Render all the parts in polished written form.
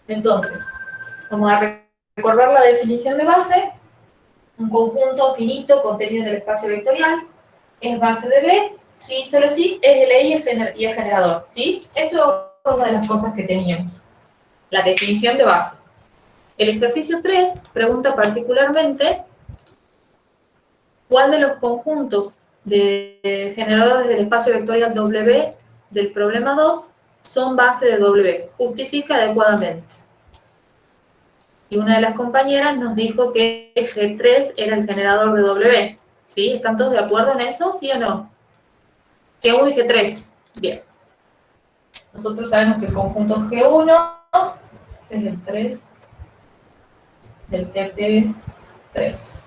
Entonces, vamos a recordar la definición de base. Un conjunto finito contenido en el espacio vectorial es base de B, sí, solo sí, es LI y es generador, ¿sí? Esto es una de las cosas que teníamos, la definición de base. El ejercicio 3 pregunta particularmente cuál de los conjuntos de generadores del espacio vectorial W del problema 2 son base de W. Justifica adecuadamente. Y una de las compañeras nos dijo que G3 era el generador de W. ¿Sí? ¿Están todos de acuerdo en eso? ¿Sí o no? G1 y G3. Bien. Nosotros sabemos que el conjunto G1 es el 3 del TP3.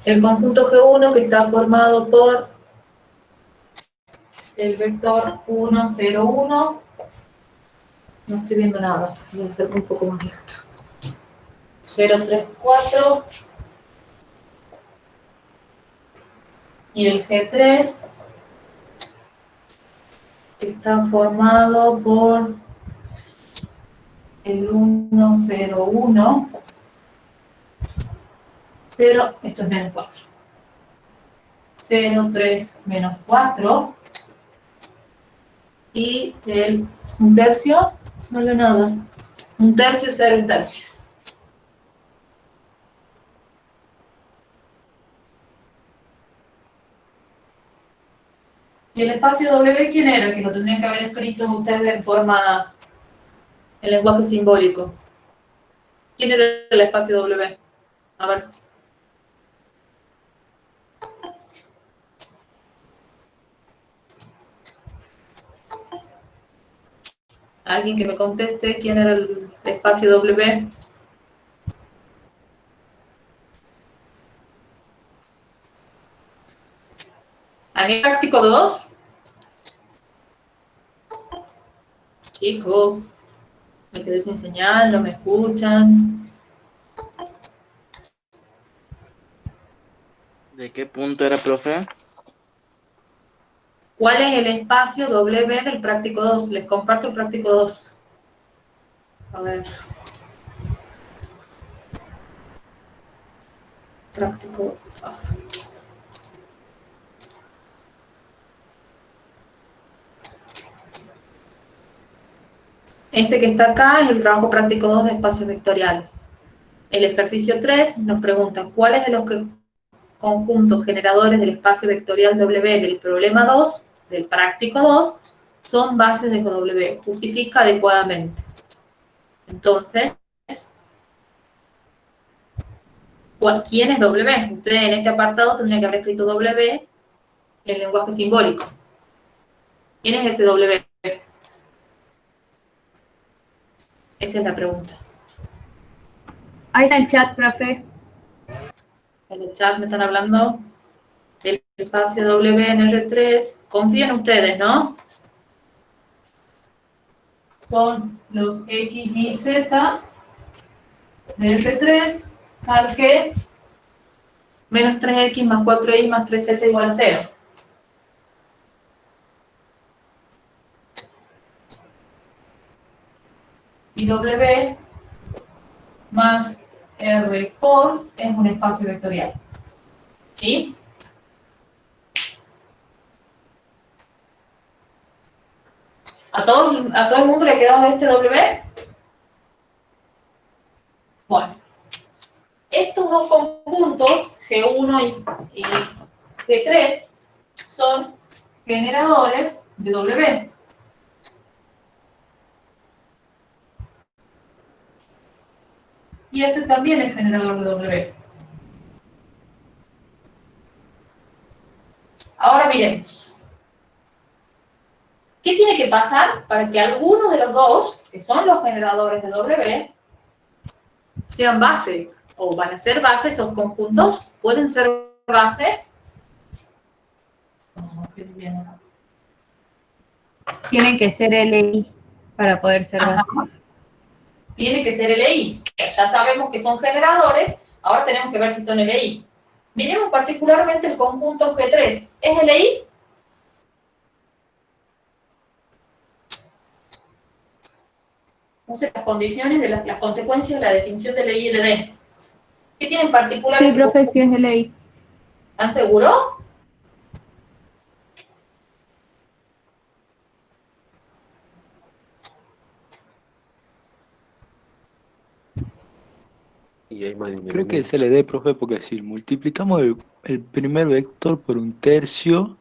El conjunto G1 que está formado por el vector 1, 0, 1. No estoy viendo nada. Voy a hacer un poco más esto. 0, 3, 4. Y el G3 está formado por el 1, 0, 1. 0, esto es menos 4. 0, 3, menos 4. Y el 1/3, no leo nada. 1/3, 0, 1/3. ¿Y el espacio W quién era? Que lo tendrían que haber escrito ustedes en forma, en lenguaje simbólico. ¿Quién era el espacio W? A ver. Alguien que me conteste quién era el espacio W. ¿A nivel práctico 2? Chicos, me quedé sin señal, no me escuchan. ¿De qué punto era, profe? ¿Cuál es el espacio W del práctico 2? Les comparto el práctico 2. A ver. Práctico. Este que está acá es el trabajo práctico 2 de espacios vectoriales. El ejercicio 3 nos pregunta cuáles de los conjuntos generadores del espacio vectorial W del problema 2, del práctico 2, son bases de W. Justifica adecuadamente. Entonces, ¿quién es W? Ustedes en este apartado tendrían que haber escrito W en lenguaje simbólico. ¿Quién es ese W? Esa es la pregunta. Ahí está el chat, profe. En el chat me están hablando del espacio W en R3. Confíen ustedes, ¿no? Son los X y Z de R3 tal que menos 3X más 4Y más 3Z igual a 0. Y W más R por es un espacio vectorial. ¿Sí? ¿A todo el mundo le ha quedado este W? Bueno. Estos dos conjuntos, G1 y G3, son generadores de W. Y este también es generador de W. Ahora miremos. ¿Qué tiene que pasar para que alguno de los dos, que son los generadores de W, sean base? O van a ser base esos conjuntos. ¿Pueden ser base? Tienen que ser LI para poder ser base. Tiene que ser LI. Ya sabemos que son generadores, ahora tenemos que ver si son LI. Miremos particularmente el conjunto G3. ¿Es LI? Entonces, las condiciones de las consecuencias de la definición de LI y LD. ¿Qué tiene en particular? Sí, profe, sí es LI. ¿Están seguros? Y hay más Creo que es LD, profe, porque si multiplicamos el primer vector por un tercio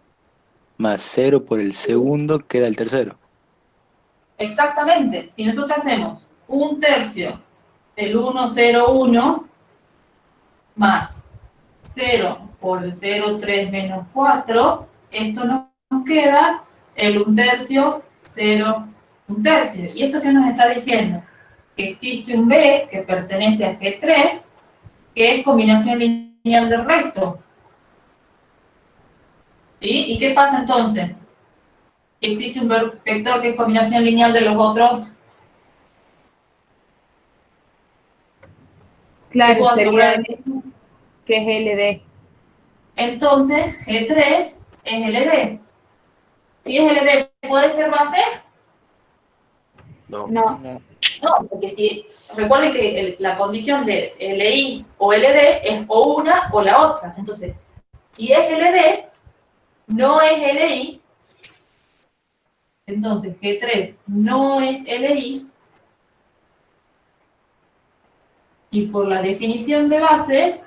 más 0 por el segundo, queda el tercero. Exactamente. Si nosotros hacemos un tercio del 1,01 más 0 por el 0,3 menos 4, esto nos queda el 1/3, 0, 1/3. ¿Y esto qué nos está diciendo? Que existe un B que pertenece a G3, que es combinación lineal del resto. ¿Sí? ¿Y qué pasa entonces? Existe un vector que es combinación lineal de los otros. ¿Qué Claro, puedo sería asegurar? que es LD. Entonces, G3 es LD. Si es LD, ¿puede ser base? No. No, No. No, porque si, recuerden que la condición de LI o LD es o una o la otra. Entonces, si es LD, no es LI, entonces G3 no es LI, y por la definición de base,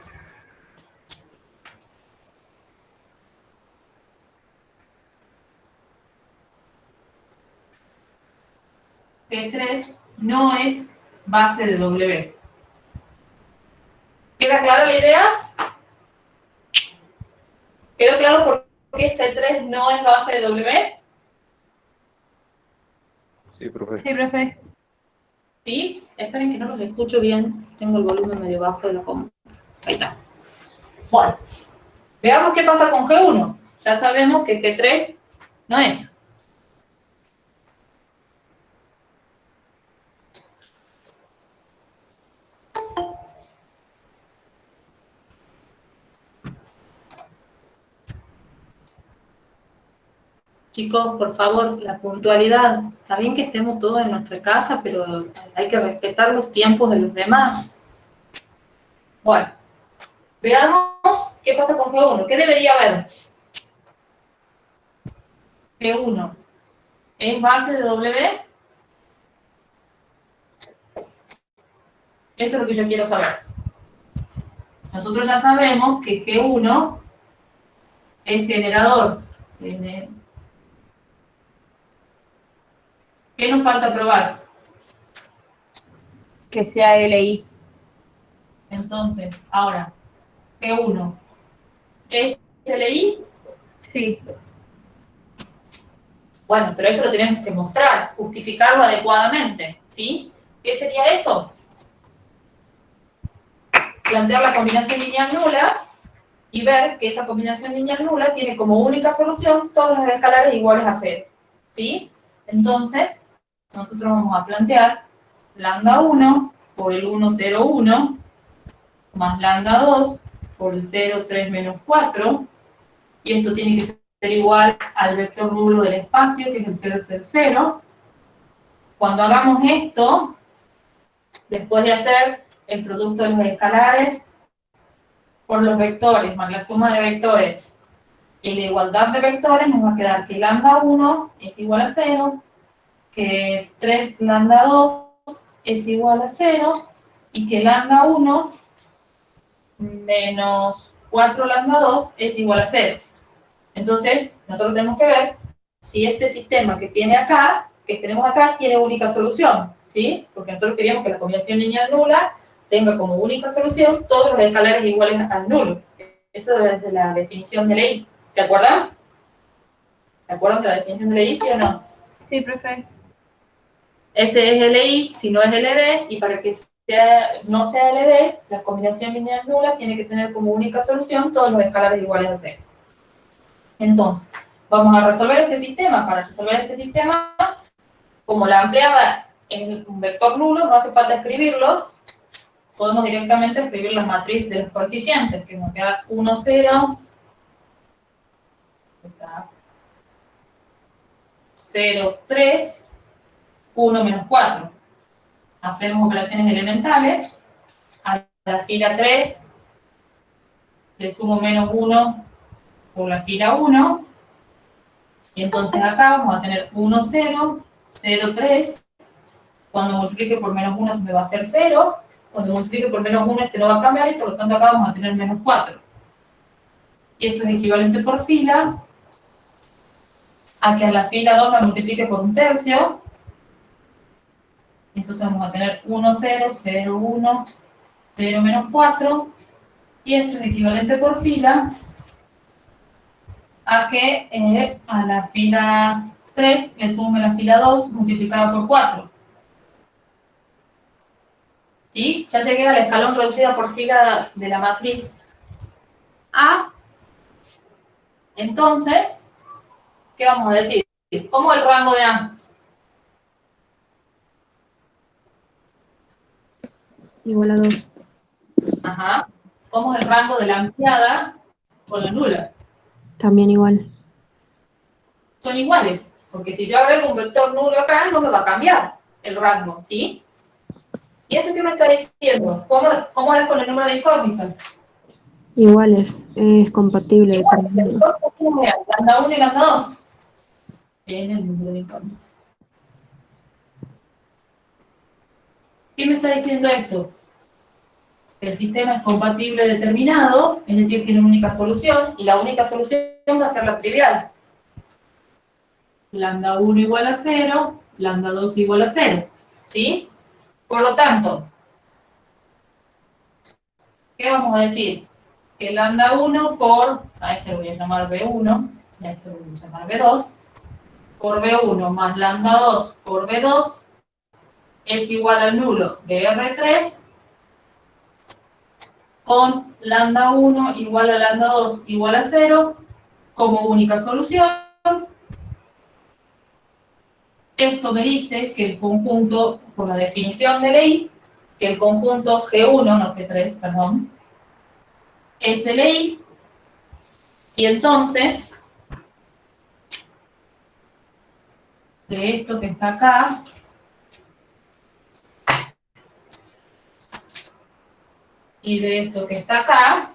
G3 no es base de W. ¿Queda clara la idea? ¿Quedó claro por qué G3 no es base de W? Sí, profe. sí, profe. ¿Sí? Esperen que no los escucho bien. Tengo el volumen medio bajo de la compu. Ahí está. Bueno, veamos qué pasa con G1. Ya sabemos que G3 no es. Chicos, por favor, la puntualidad. Está bien que estemos todos en nuestra casa, pero hay que respetar los tiempos de los demás. Bueno, veamos qué pasa con G1. ¿Qué debería haber? G1 es base de W. Eso es lo que yo quiero saber. Nosotros ya sabemos que G1 es generador. ¿Qué nos falta probar? Que sea LI. Entonces, ahora, G1 es LI. Sí, Bueno, pero eso lo tenemos que mostrar, justificarlo adecuadamente, ¿sí? ¿Qué sería eso? Plantear la combinación lineal nula y ver que esa combinación lineal nula tiene como única solución todos los escalares iguales a 0, ¿sí? Entonces, nosotros vamos a plantear lambda 1 por el 1,01 más lambda 2 por el 0,3 menos 4, y esto tiene que ser igual al vector nulo del espacio, que es el 0,0,0. Cuando hagamos esto, después de hacer el producto de los escalares por los vectores más la suma de vectores y la igualdad de vectores, nos va a quedar que lambda 1 es igual a 0, que 3 lambda 2 es igual a 0, y que lambda 1 menos 4 lambda 2 es igual a 0. Entonces, nosotros tenemos que ver si este sistema que tenemos acá, tiene única solución, ¿sí? Porque nosotros queríamos que la combinación lineal nula tenga como única solución todos los escalares iguales al nulo. Eso desde la definición de ley. ¿Se acuerdan? ¿Se acuerdan de la definición de ley, sí o no? sí, profe. Ese es LI, si no es LD, y para que no sea LD, la combinación lineal nula tiene que tener como única solución todos los escalares iguales a 0. Entonces, vamos a resolver este sistema. Para resolver este sistema, como la ampliada es un vector nulo, no hace falta escribirlo, podemos directamente escribir la matriz de los coeficientes, que nos queda 1, 0, 0, 3, 1 menos 4. hacemos operaciones elementales. A la fila 3 le sumo menos 1 por la fila 1. Y entonces acá vamos a tener 1, 0, 0, 3. Cuando multiplique por menos 1 se me va a hacer 0. Cuando multiplique por menos 1 este no va a cambiar y por lo tanto acá vamos a tener menos 4. Y esto es equivalente por fila a que a la fila 2 la multiplique por un tercio. Entonces vamos a tener 1, 0, 0, 1, 0, menos 4. Y esto es equivalente por fila a que a la fila 3 le sume la fila 2 multiplicada por 4. ¿Sí? Ya llegué al escalón reducida por fila de la matriz A. Entonces, ¿qué vamos a decir? ¿Cómo es el rango de A? Igual a 2. Ajá. ¿Cómo es el rango de la ampliada con la nula? También igual. Son iguales, porque si yo agrego un vector nulo acá, no me va a cambiar el rango, ¿sí? ¿Y eso qué me está diciendo? ¿Cómo es con el número de incógnitas? Iguales. Es compatible. Determinado. ¿Cómo es? Lambda 1 y lambda 2. Es el número de incógnitas. ¿Qué me está diciendo esto? El sistema es compatible determinado, es decir, tiene una única solución, y la única solución va a ser la trivial. Lambda 1 igual a 0, lambda 2 igual a 0, ¿sí? Por lo tanto, ¿qué vamos a decir? Que lambda 1 por, a este lo voy a llamar B1, y a este lo voy a llamar B2, por B1 más lambda 2 por B2 es igual al nulo de R3 con lambda 1 igual a lambda 2 igual a 0 como única solución. Esto me dice que el conjunto, por la definición de ley, que el conjunto G1, no G3, perdón, es LI, y entonces, de esto que está acá, y de esto que está acá,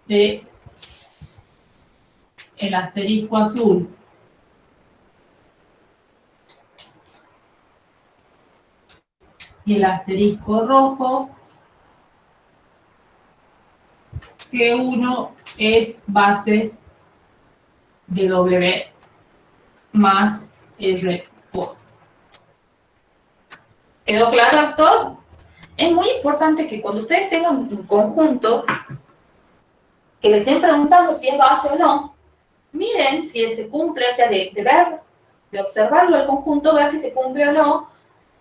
de el asterisco azul y el asterisco rojo, G1 es base de W más R por. ¿Quedó claro esto? Es muy importante que cuando ustedes tengan un conjunto que le estén preguntando si es base o no, miren si se cumple, o sea, de ver, de observarlo el conjunto, ver si se cumple o no,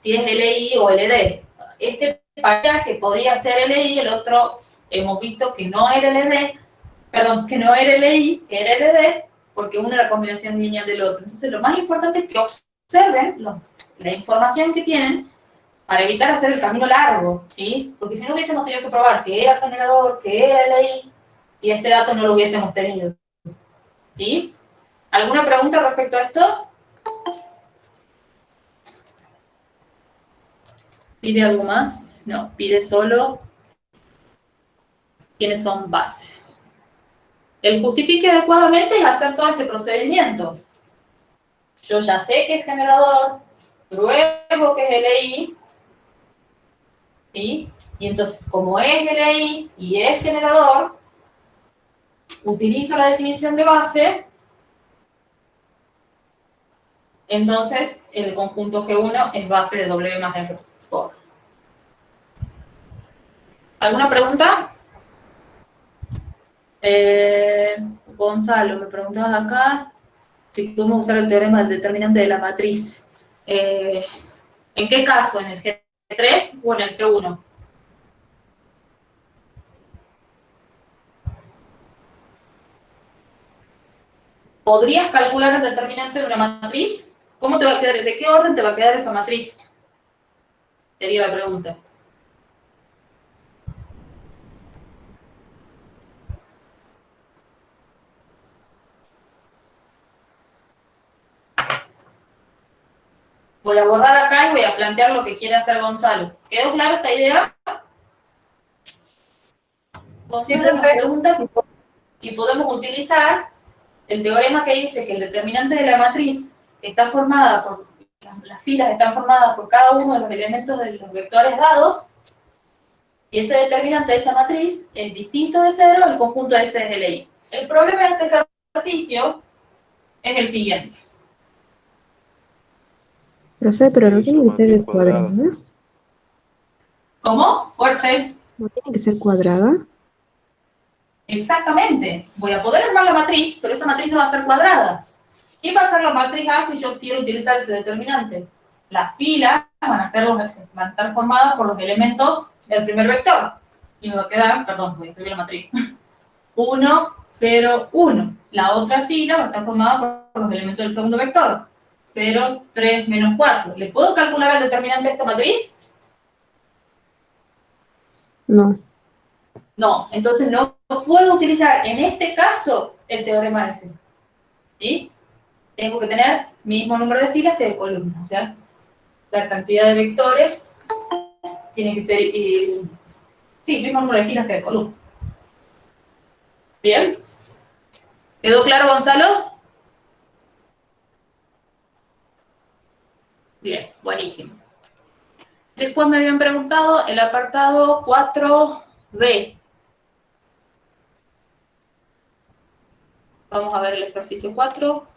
si es LI o LD. Este parecía que podía ser LI, el otro hemos visto que no era LD, perdón, que no era LI, que era LD, porque uno era combinación lineal del otro. Entonces, lo más importante es que observen la información que tienen para evitar hacer el camino largo, ¿sí? Porque si no hubiésemos tenido que probar que era generador, que era LI, y este dato no lo hubiésemos tenido, ¿sí? ¿Alguna pregunta respecto a esto? ¿Pide algo más? No, pide solo quiénes son bases. El justifique adecuadamente es hacer todo este procedimiento. Yo ya sé que es generador, pruebo que es LI, ¿sí? Y entonces, como es LI y es generador, utilizo la definición de base, entonces el conjunto G1 es base de W más R por. ¿Alguna pregunta? Gonzalo, me preguntabas acá si podemos usar el teorema del determinante de la matriz. ¿En qué caso? ¿En el G3 o en el G1? ¿Podrías calcular el determinante de una matriz? ¿Cómo te va a quedar? ¿De qué orden te va a quedar esa matriz? Sería la pregunta. Voy a borrar acá y voy a plantear lo que quiere hacer Gonzalo. ¿Quedó clara esta idea? Gonzalo nos pregunta si podemos utilizar el teorema que dice que el determinante de la matriz está formada por, las filas están formadas por cada uno de los elementos de los vectores dados, y ese determinante de esa matriz es distinto de cero al conjunto de S de LI. El problema de este ejercicio es el siguiente. Profe, pero no tiene que ser matriz cuadrada. cuadrada. ¿Cómo? Fuerte. No tiene que ser cuadrada. Exactamente. Voy a poder armar la matriz, pero esa matriz no va a ser cuadrada. ¿Qué va a ser la matriz A si yo quiero utilizar ese determinante? Las filas van a estar formadas por los elementos del primer vector. Y me va a quedar, perdón, voy a escribir la matriz. 1, 0, 1. La otra fila va a estar formada por los elementos del segundo vector. 0, 3, menos 4. ¿Le puedo calcular el determinante de esta matriz? No. No, entonces no puedo utilizar en este caso el teorema de S. ¿Sí? Tengo que tener mismo número de filas que de columnas. O sea, la cantidad de vectores tiene que ser, sí, mismo número de filas que de columnas. ¿Bien? ¿Quedó claro, Gonzalo? Bien, buenísimo. Después me habían preguntado el apartado 4B. Vamos a ver el ejercicio 4.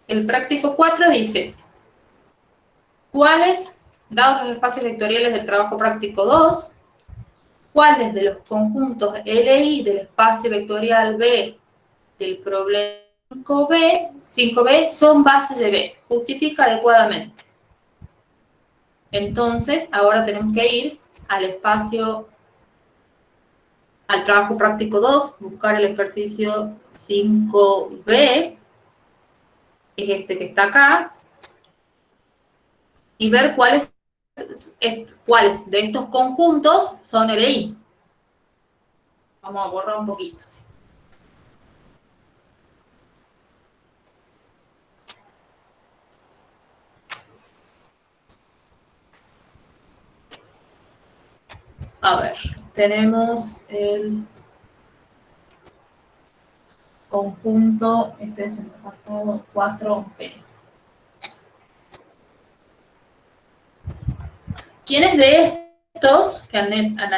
El práctico 4 dice, ¿cuáles, dados los espacios vectoriales del trabajo práctico 2, cuáles de los conjuntos LI del espacio vectorial B del problema 5B son bases de B? Justifica adecuadamente. Entonces, ahora tenemos que ir al espacio, al trabajo práctico 2, buscar el ejercicio 5B, es este que está acá, y ver cuáles de estos conjuntos son LI. Vamos a borrar un poquito. A ver, tenemos el conjunto, este es el apartado 4B. ¿Quiénes de estos que han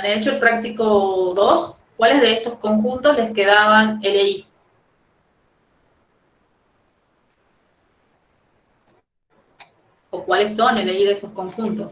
hecho el práctico 2, cuáles de estos conjuntos les quedaban LI? ¿O cuáles son LI de esos conjuntos?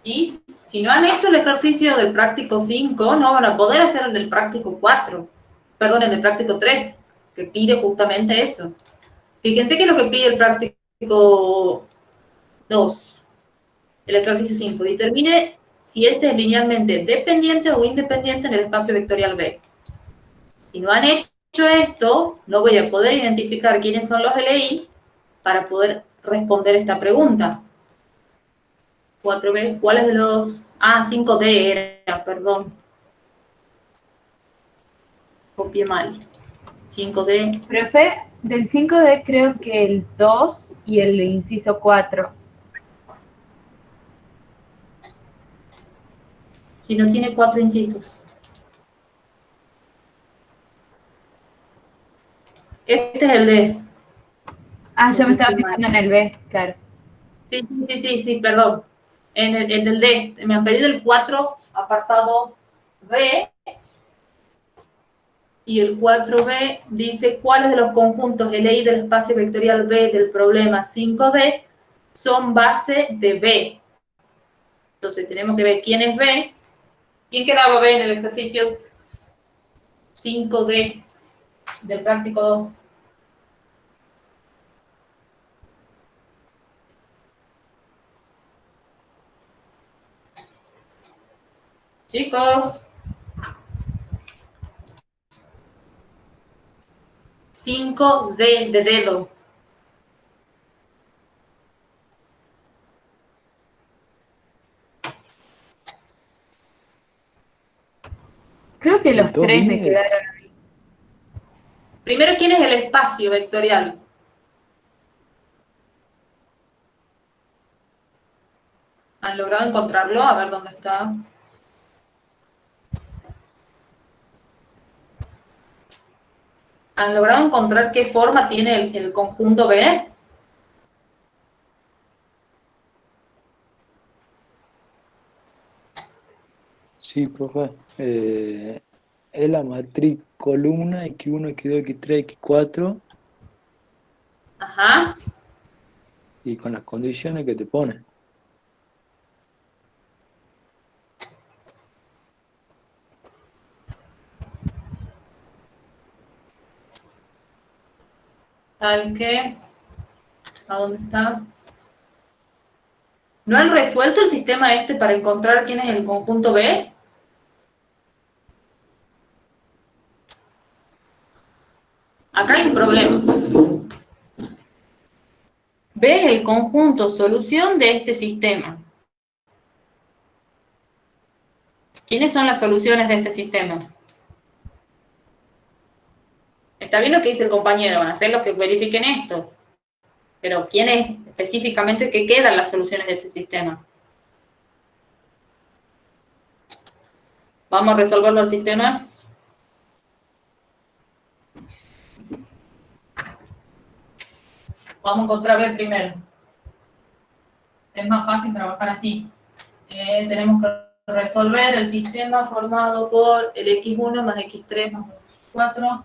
Y si no han hecho el ejercicio del práctico 5, no van a poder hacer el del práctico 4. Perdón, el del práctico 3, que pide justamente eso. Fíjense que es lo que pide el práctico 2, el ejercicio 5. Determine si S es linealmente dependiente o independiente en el espacio vectorial B. Si no han hecho esto, no voy a poder identificar quiénes son los LI para poder responder esta pregunta. 4B, ¿cuáles de los...? Ah, 5D era, perdón. Copié mal. 5D. Profe, del 5D creo que el 2 y el inciso 4. Si no tiene 4 incisos. Este es el D. Ah, yo me estaba fijando en el B, claro. Sí, perdón. En el del D. Me han pedido el 4, apartado B. Y el 4B dice cuáles de los conjuntos LI del espacio vectorial B del problema 5D son base de B. Entonces tenemos que ver quién es B. ¿Quién quedaba B en el ejercicio 5D del práctico 2? Chicos. 5D de dedo. Creo que los El 2 tres me días. quedaron. Primero, ¿quién es el espacio vectorial? ¿Han logrado encontrarlo? A ver dónde está. ¿Han logrado encontrar qué forma tiene el conjunto B? Sí, profe. Es la matriz columna X1, X2, X3, X4 Ajá. y con las condiciones que te pone. Tal que... ¿A dónde está? ¿No han resuelto el sistema este para encontrar quién es el conjunto B? Acá hay un problema. B es el conjunto solución de este sistema. ¿Quiénes son las soluciones de este sistema? Está bien lo que dice el compañero, van a ser los que verifiquen esto. Pero ¿quién es específicamente que quedan las soluciones de este sistema? ¿Vamos a resolverlo al sistema? Vamos a encontrar B primero. Es más fácil trabajar así. Tenemos que resolver el sistema formado por el X1 más X3 más X4.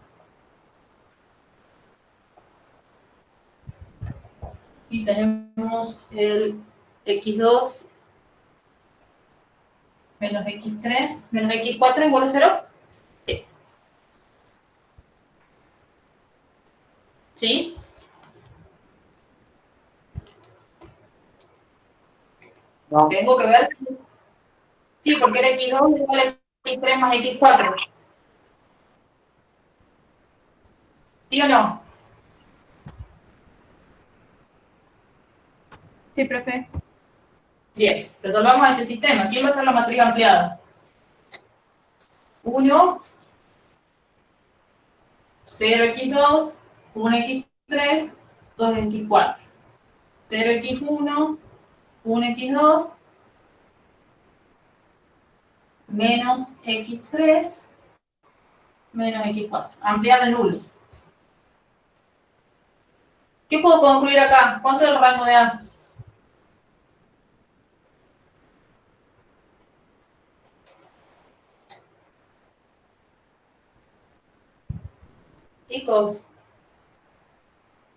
Y tenemos el X2 menos X3 menos X4 igual a 0. Sí. ¿Sí? No. Tengo que ver. Sí, porque el X2 igual a X3 más X4. ¿Sí o no? Sí, profe. Bien, resolvamos este sistema. ¿Quién va a ser la matriz ampliada? 1, 0x2, 1x3, 2x4. 0x1, 1x2, menos x3, menos x4. Ampliada en nulo. ¿Qué puedo concluir acá? ¿Cuánto es el rango de A? Chicos,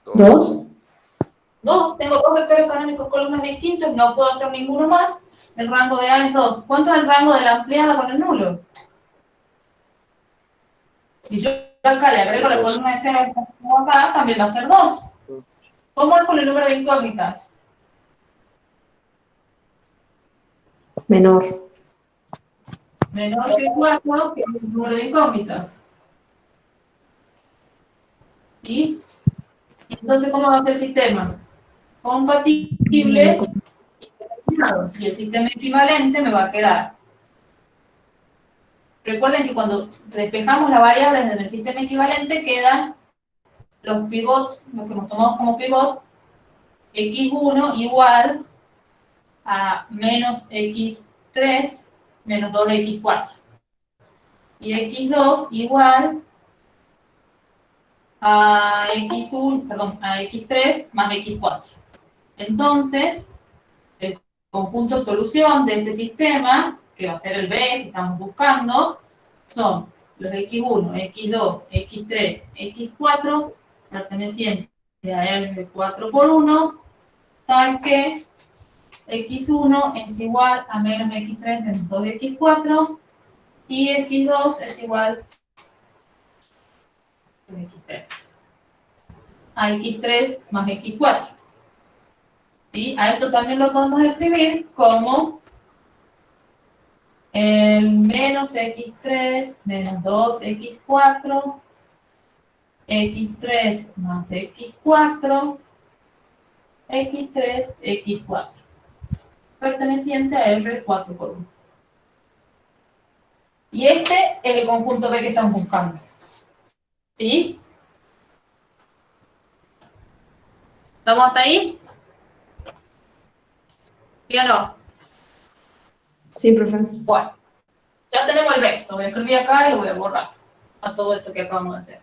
2. 2. Tengo dos vectores canónicos columnas distintos, no puedo hacer ninguno más. El rango de A es 2. ¿Cuánto es el rango de la ampliada con el nulo? Si yo acá le agrego la columna de 0 acá, también va a ser 2. ¿Cómo es con el número de incógnitas? Menor. Menor que 4, que es el número de incógnitas. ¿Sí? Entonces, ¿cómo va a ser el sistema? Compatible y determinado. Y el sistema equivalente me va a quedar. Recuerden que cuando despejamos las variables en el sistema equivalente quedan los pivots, los que hemos tomado como pivot, x1 igual a menos x3 menos 2x4. Y x2 igual a a x3 más x4. Entonces, el conjunto solución de este sistema, que va a ser el B que estamos buscando, son los x1, x2, x3, x4, pertenecientes a R4 por 1, tal que x1 es igual a menos x3 menos 2x4 y x2 es igual a x3. A x3 más x4. ¿Sí? A esto también lo podemos escribir como el menos x3 menos 2x4, x3 más x4, x3, x4, perteneciente a R 4 por 1. Y este es el conjunto B que estamos buscando. ¿Sí? ¿Estamos hasta ahí? ¿Sí o no? Sí, profe. Bueno, ya tenemos el B. Lo voy a escribir acá y lo voy a borrar a todo esto que acabamos de hacer.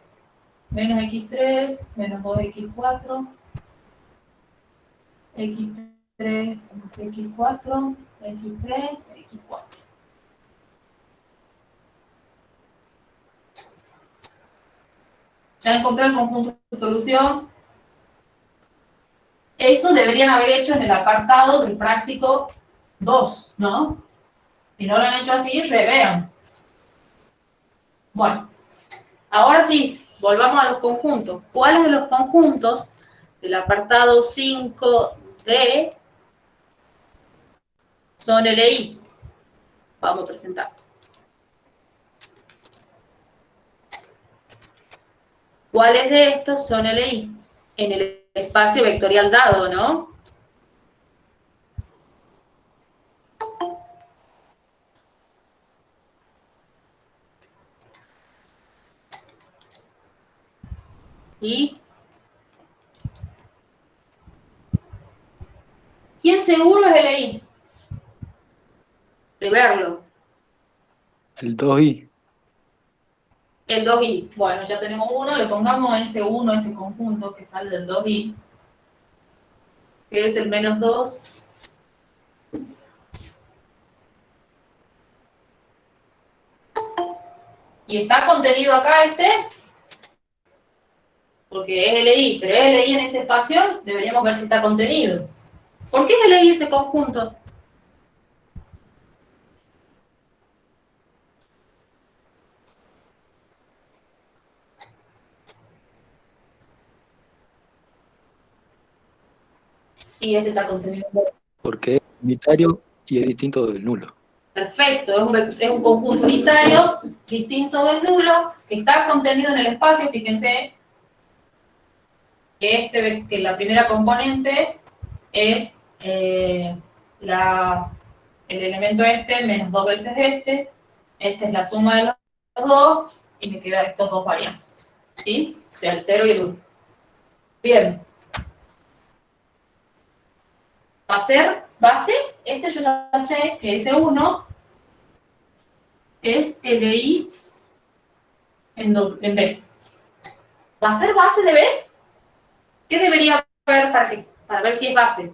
Menos x3, menos 2x4, x3 más x4, x3, x4. Ya encontré el conjunto de solución. Eso deberían haber hecho en el apartado del práctico 2, ¿no? Si no lo han hecho así, revean. Bueno, ahora sí, volvamos a los conjuntos. ¿Cuáles de los conjuntos del apartado 5D son LI? Vamos a presentar. ¿Cuáles de estos son LI? En el espacio vectorial dado, ¿no? ¿Y quién seguro es LI? De verlo. El 2i. El 2i. Bueno, ya tenemos uno, le pongamos ese 1, ese conjunto que sale del 2i, que es el menos 2. Y está contenido acá este, porque es LI, pero es LI en este espacio, deberíamos ver si está contenido. ¿Por qué es LI ese conjunto? Sí, este está contenido. Porque es unitario y es distinto del nulo. Perfecto, es un conjunto unitario, distinto del nulo, que está contenido en el espacio. Fíjense que la primera componente es el elemento este menos 2 veces este. Esta es la suma de los dos y me quedan estos dos variantes. ¿Sí? O sea, el 0 y el 1. Bien. Va a ser base. Este yo ya sé que ese 1 es LI en B. ¿Va a ser base de B? ¿Qué debería haber para ver si es base?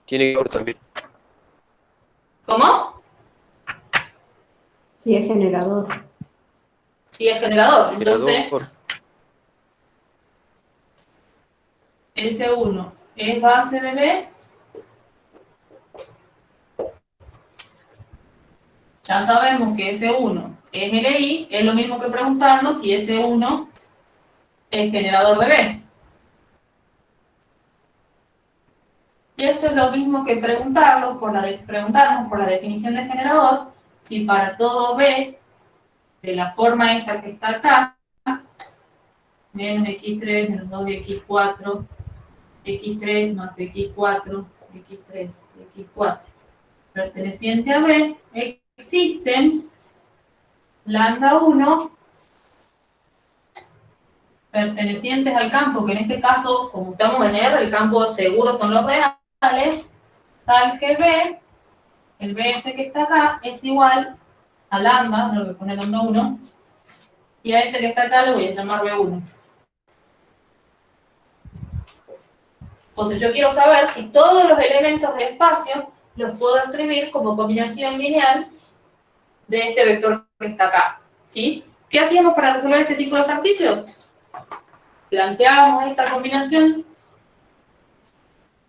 Tiene que ver también. ¿Cómo? Sí, es generador. Si es generador. Entonces, Generador. ese 1 es base de B. Ya sabemos que ese 1 es LI, es lo mismo que preguntarnos si ese 1 es generador de B. Y esto es lo mismo que preguntarnos por la definición de generador, si para todo B, de la forma esta que está acá, menos x3 menos 2x4, x3 más x4, x3, x4, perteneciente a B, existen lambda 1 pertenecientes al campo, que en este caso, como estamos en R, el campo seguro son los reales, tal que B, el B este que está acá, es igual a lambda, lo voy a poner lambda 1, y a este que está acá lo voy a llamar B1. Entonces yo quiero saber si todos los elementos del espacio los puedo escribir como combinación lineal de este vector que está acá, ¿sí? ¿Qué hacíamos para resolver este tipo de ejercicio? Planteábamos esta combinación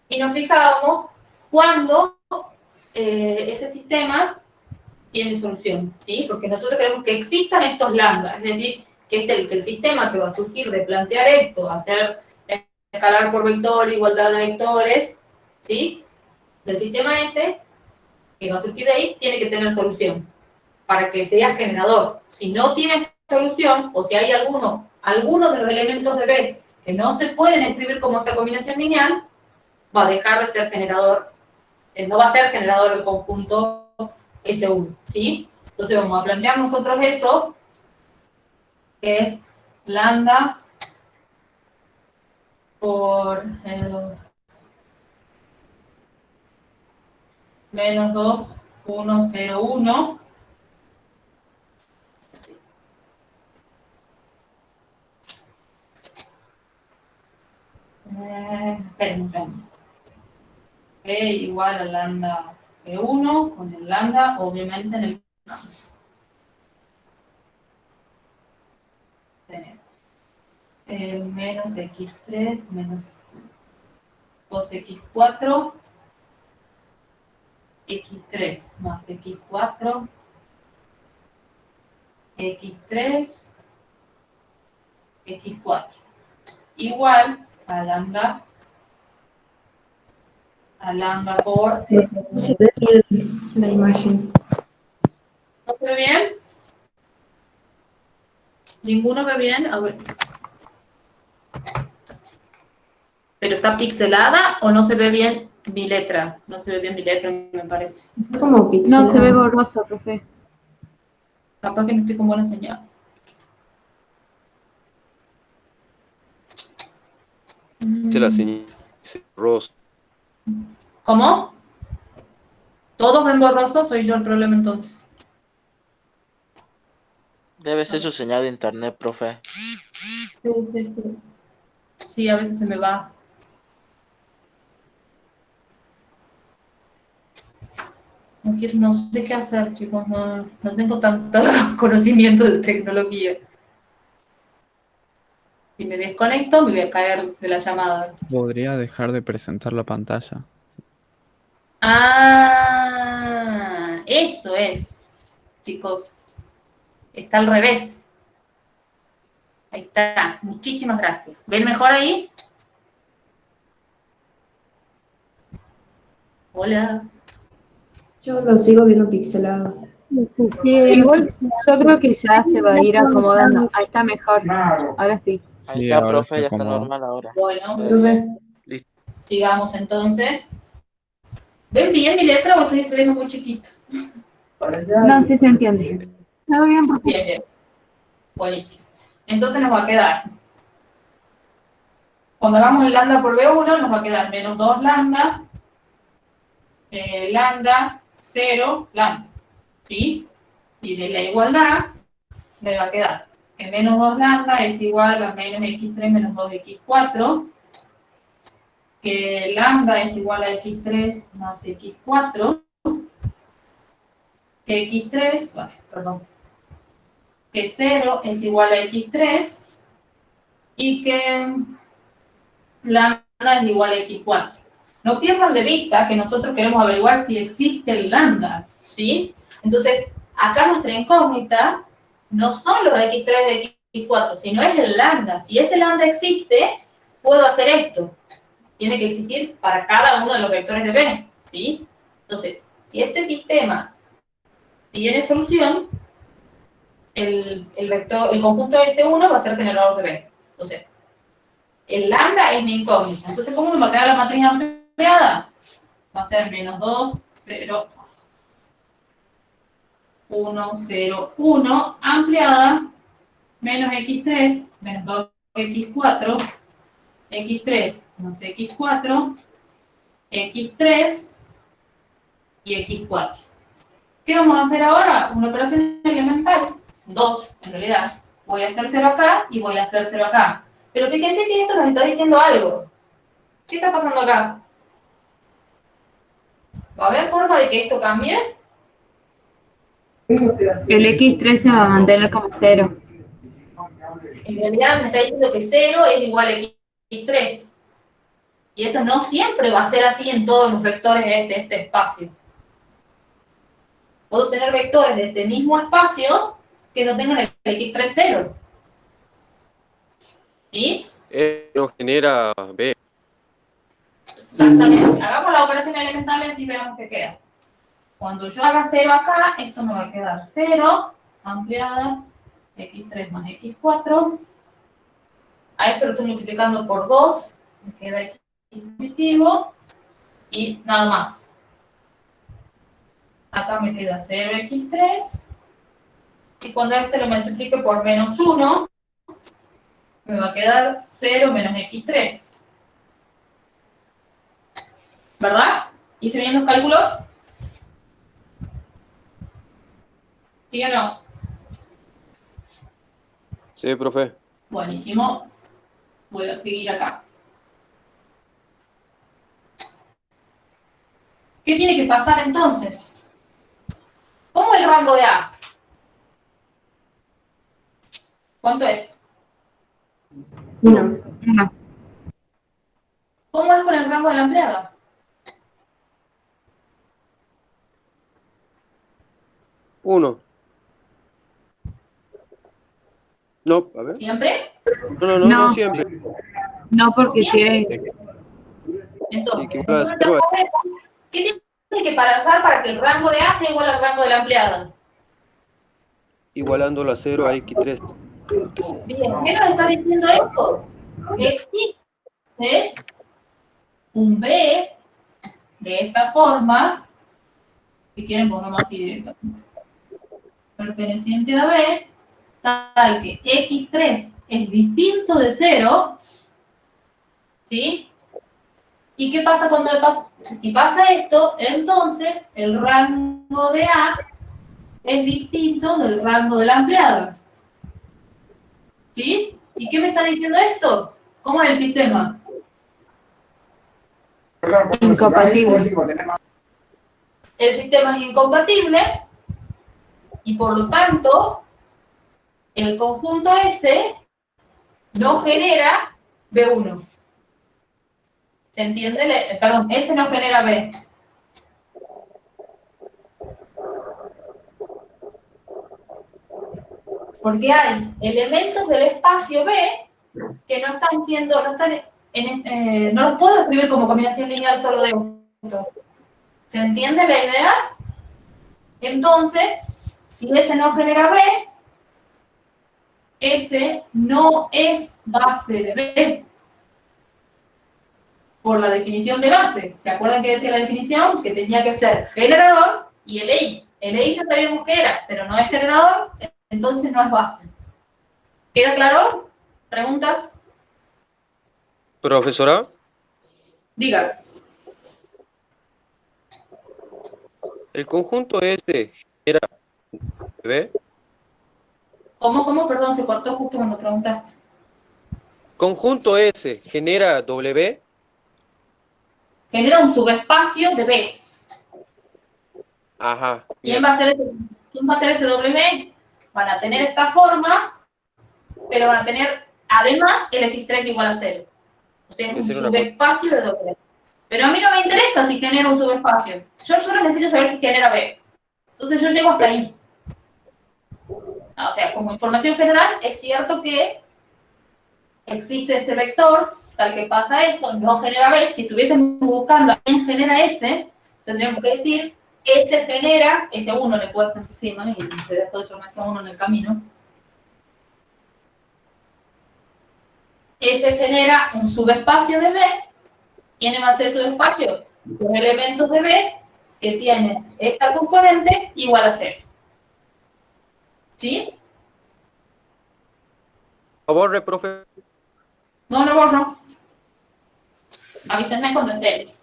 y nos fijábamos cuándo ese sistema tiene solución, ¿sí? Porque nosotros queremos que existan estos lambda, es decir, que el sistema que va a surgir de plantear esto, hacer escalar por vector, igualdad de vectores, ¿sí? Del sistema ese, que a partir de ahí tiene que tener solución para que sea generador. Si no tiene solución, o si hay algunos de los elementos de B que no se pueden escribir como esta combinación lineal, va a dejar de ser generador, no va a ser generador el conjunto S1, ¿sí? Entonces vamos a plantear nosotros eso, que es lambda por menos 2, 1, 0, 1. Esperen un segundo. E igual a lambda E1 con el lambda, obviamente, en el campo. Tenemos el menos x3 menos 2x4, x3 más x4, x3, x4, igual a lambda por... Se ve bien la imagen. ¿No se ve bien? ¿Ninguno ve bien? A ver. ¿Pero está pixelada o no se ve bien mi letra? No se ve bien mi letra, me parece. Como pixel. No, se ve borroso, profe. Capaz que no estoy con buena señal. Se la señal. Ross. ¿Cómo? ¿Todos ven borroso? ¿Soy yo el problema entonces? Debe ser su señal de internet, profe. Sí. Sí, a veces se me va. No sé qué hacer, chicos. No tengo tanto conocimiento de tecnología. Si me desconecto, me voy a caer de la llamada. Podría dejar de presentar la pantalla. Ah, eso es, chicos. Está al revés. Ahí está. Muchísimas gracias. ¿Ven mejor ahí? Hola. Yo lo sigo viendo pixelado. Sí, igual yo creo que ya se va a ir acomodando. Ahí está mejor. Ahora sí. Ahí Sí, está, ahora profe, se ya está acomodó. normal ahora. Bueno, Profe, sigamos entonces. ¿Ven bien mi letra o estoy escribiendo muy chiquito? No, sí se entiende. Está bien, profe. Bien. Buenísimo. Entonces nos va a quedar, cuando hagamos el lambda por B1, nos va a quedar menos 2 lambda, lambda, 0, lambda, ¿sí? Y de la igualdad, me va a quedar que menos 2 lambda es igual a menos x3 menos 2x4, que lambda es igual a x3 más x4, que x3, vale, perdón, que 0 es igual a x3, y que lambda es igual a x4. No pierdan de vista que nosotros queremos averiguar si existe el lambda, ¿sí? Entonces, acá nuestra incógnita no son los x3 de x4, sino es el lambda. Si ese lambda existe, puedo hacer esto. Tiene que existir para cada uno de los vectores de B, ¿sí? Entonces, si este sistema tiene solución, el conjunto S1 va a ser generador de B. Entonces, el lambda es mi incógnita. Entonces, ¿cómo me va a quedar la matriz ampliada? Va a ser menos 2, 0, 1, 0, 1, ampliada, menos x3, menos 2x4, x3 más x4, x3 y x4. ¿Qué vamos a hacer ahora? Una operación elemental, 2 en realidad. Voy a hacer 0 acá y voy a hacer 0 acá. Pero fíjense que esto nos está diciendo algo. ¿Qué está pasando acá? ¿Va a haber forma de que esto cambie? El x3 se va a mantener como 0. En realidad me está diciendo que 0 es igual a x3. Y eso no siempre va a ser así en todos los vectores de este espacio. Puedo tener vectores de este mismo espacio que no tengan el x3 0. ¿Sí? no genera B. Exactamente. Hagamos la operación elemental y así veamos qué queda. Cuando yo haga 0 acá, esto me va a quedar 0, ampliada, x3 más x4. A esto lo estoy multiplicando por 2, me queda x positivo, y nada más. Acá me queda 0x3, y cuando este lo multiplique por menos 1, me va a quedar 0 menos x3. ¿Verdad? ¿Hice bien los cálculos? ¿Sí o no? Sí, profe. Buenísimo. Voy a seguir acá. ¿Qué tiene que pasar entonces? ¿Cómo es el rango de A? ¿Cuánto es? 1. Uno. ¿Cómo es con el rango de la empleada? 1. No, a ver. ¿Siempre? No siempre. No, porque Siempre. tiene... Entonces, Sí, que igual a 0 ¿qué tiene que pasar para que el rango de A sea igual al rango de la empleada? igualándolo a 0 a x3. Bien, ¿qué nos está diciendo esto? Que existe un B de esta forma, si quieren pongamos así directamente, perteneciente a B, tal que x3 es distinto de 0, ¿sí? ¿Y qué pasa cuando pasa? Si pasa esto, entonces el rango de A es distinto del rango de la empleada. ¿Sí? ¿Y qué me está diciendo esto? ¿Cómo es el sistema? Incompatible. El sistema es incompatible y por lo tanto el conjunto S no genera B1. ¿Se entiende? Perdón, S no genera B. Porque hay elementos del espacio B que no están siendo, no los puedo escribir como combinación lineal solo de esto. ¿Se entiende la idea? Entonces, si S no genera B, S no es base de B. Por la definición de base. ¿Se acuerdan que decía la definición? Que tenía que ser generador y el EI. El EI ya sabíamos que era, pero no es generador, entonces no es base. ¿Queda claro? ¿Preguntas? Profesora, Diga. el conjunto S genera B. ¿Cómo? Perdón, se cortó justo cuando preguntaste. Conjunto S genera W. Genera un subespacio de B. Ajá. ¿Quién Bien. va a ser ese W? Van a tener esta forma, pero van a tener además el x3 igual a 0. O sea, es un Hacer una subespacio de W. Pero a mí no me interesa si genera un subespacio. Yo solo necesito saber si genera B. Entonces yo llego hasta ahí. O sea, como información general, es cierto que existe este vector, tal que pasa esto, no genera B. Si estuviésemos buscando a quién genera S, tendríamos que decir S genera, S1 le puedo estar encima y se dejo yo S1 en el camino. S genera un subespacio de B. ¿Quién va a ser el subespacio? Los elementos de B que tienen esta componente igual a 0. ¿Sí? Favor, profe. No lo borro. Avísenme cuando esté.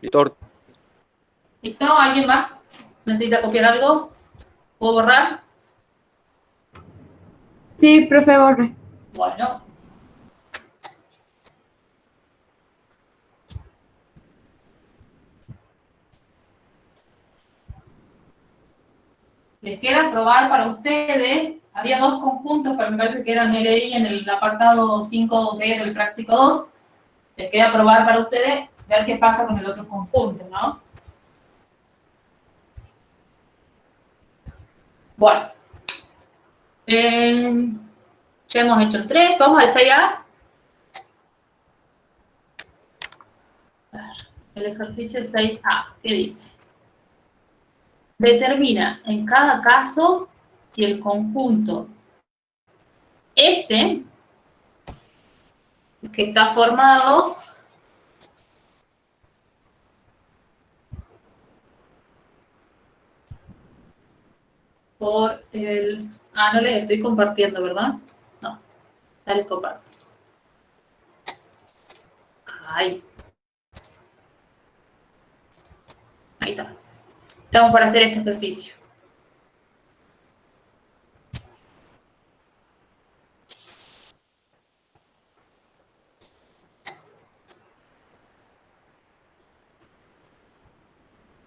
Listo. ¿Listo? ¿Alguien más? ¿Necesita copiar algo? ¿Puedo borrar? Sí, profe, borre. Bueno. Les queda probar para ustedes había dos conjuntos, pero me parece que eran LI en el apartado 5B del práctico 2. Les queda probar para ustedes, ver qué pasa con el otro conjunto, ¿no? Bueno. Ya hemos hecho el 3, vamos al 6A. El ejercicio 6A, ¿qué dice? Determina en cada caso si el conjunto S, que está formado por el... Ah, no les estoy compartiendo, ¿verdad? No, ya les comparto. Ay. Ahí está. Estamos para hacer este ejercicio.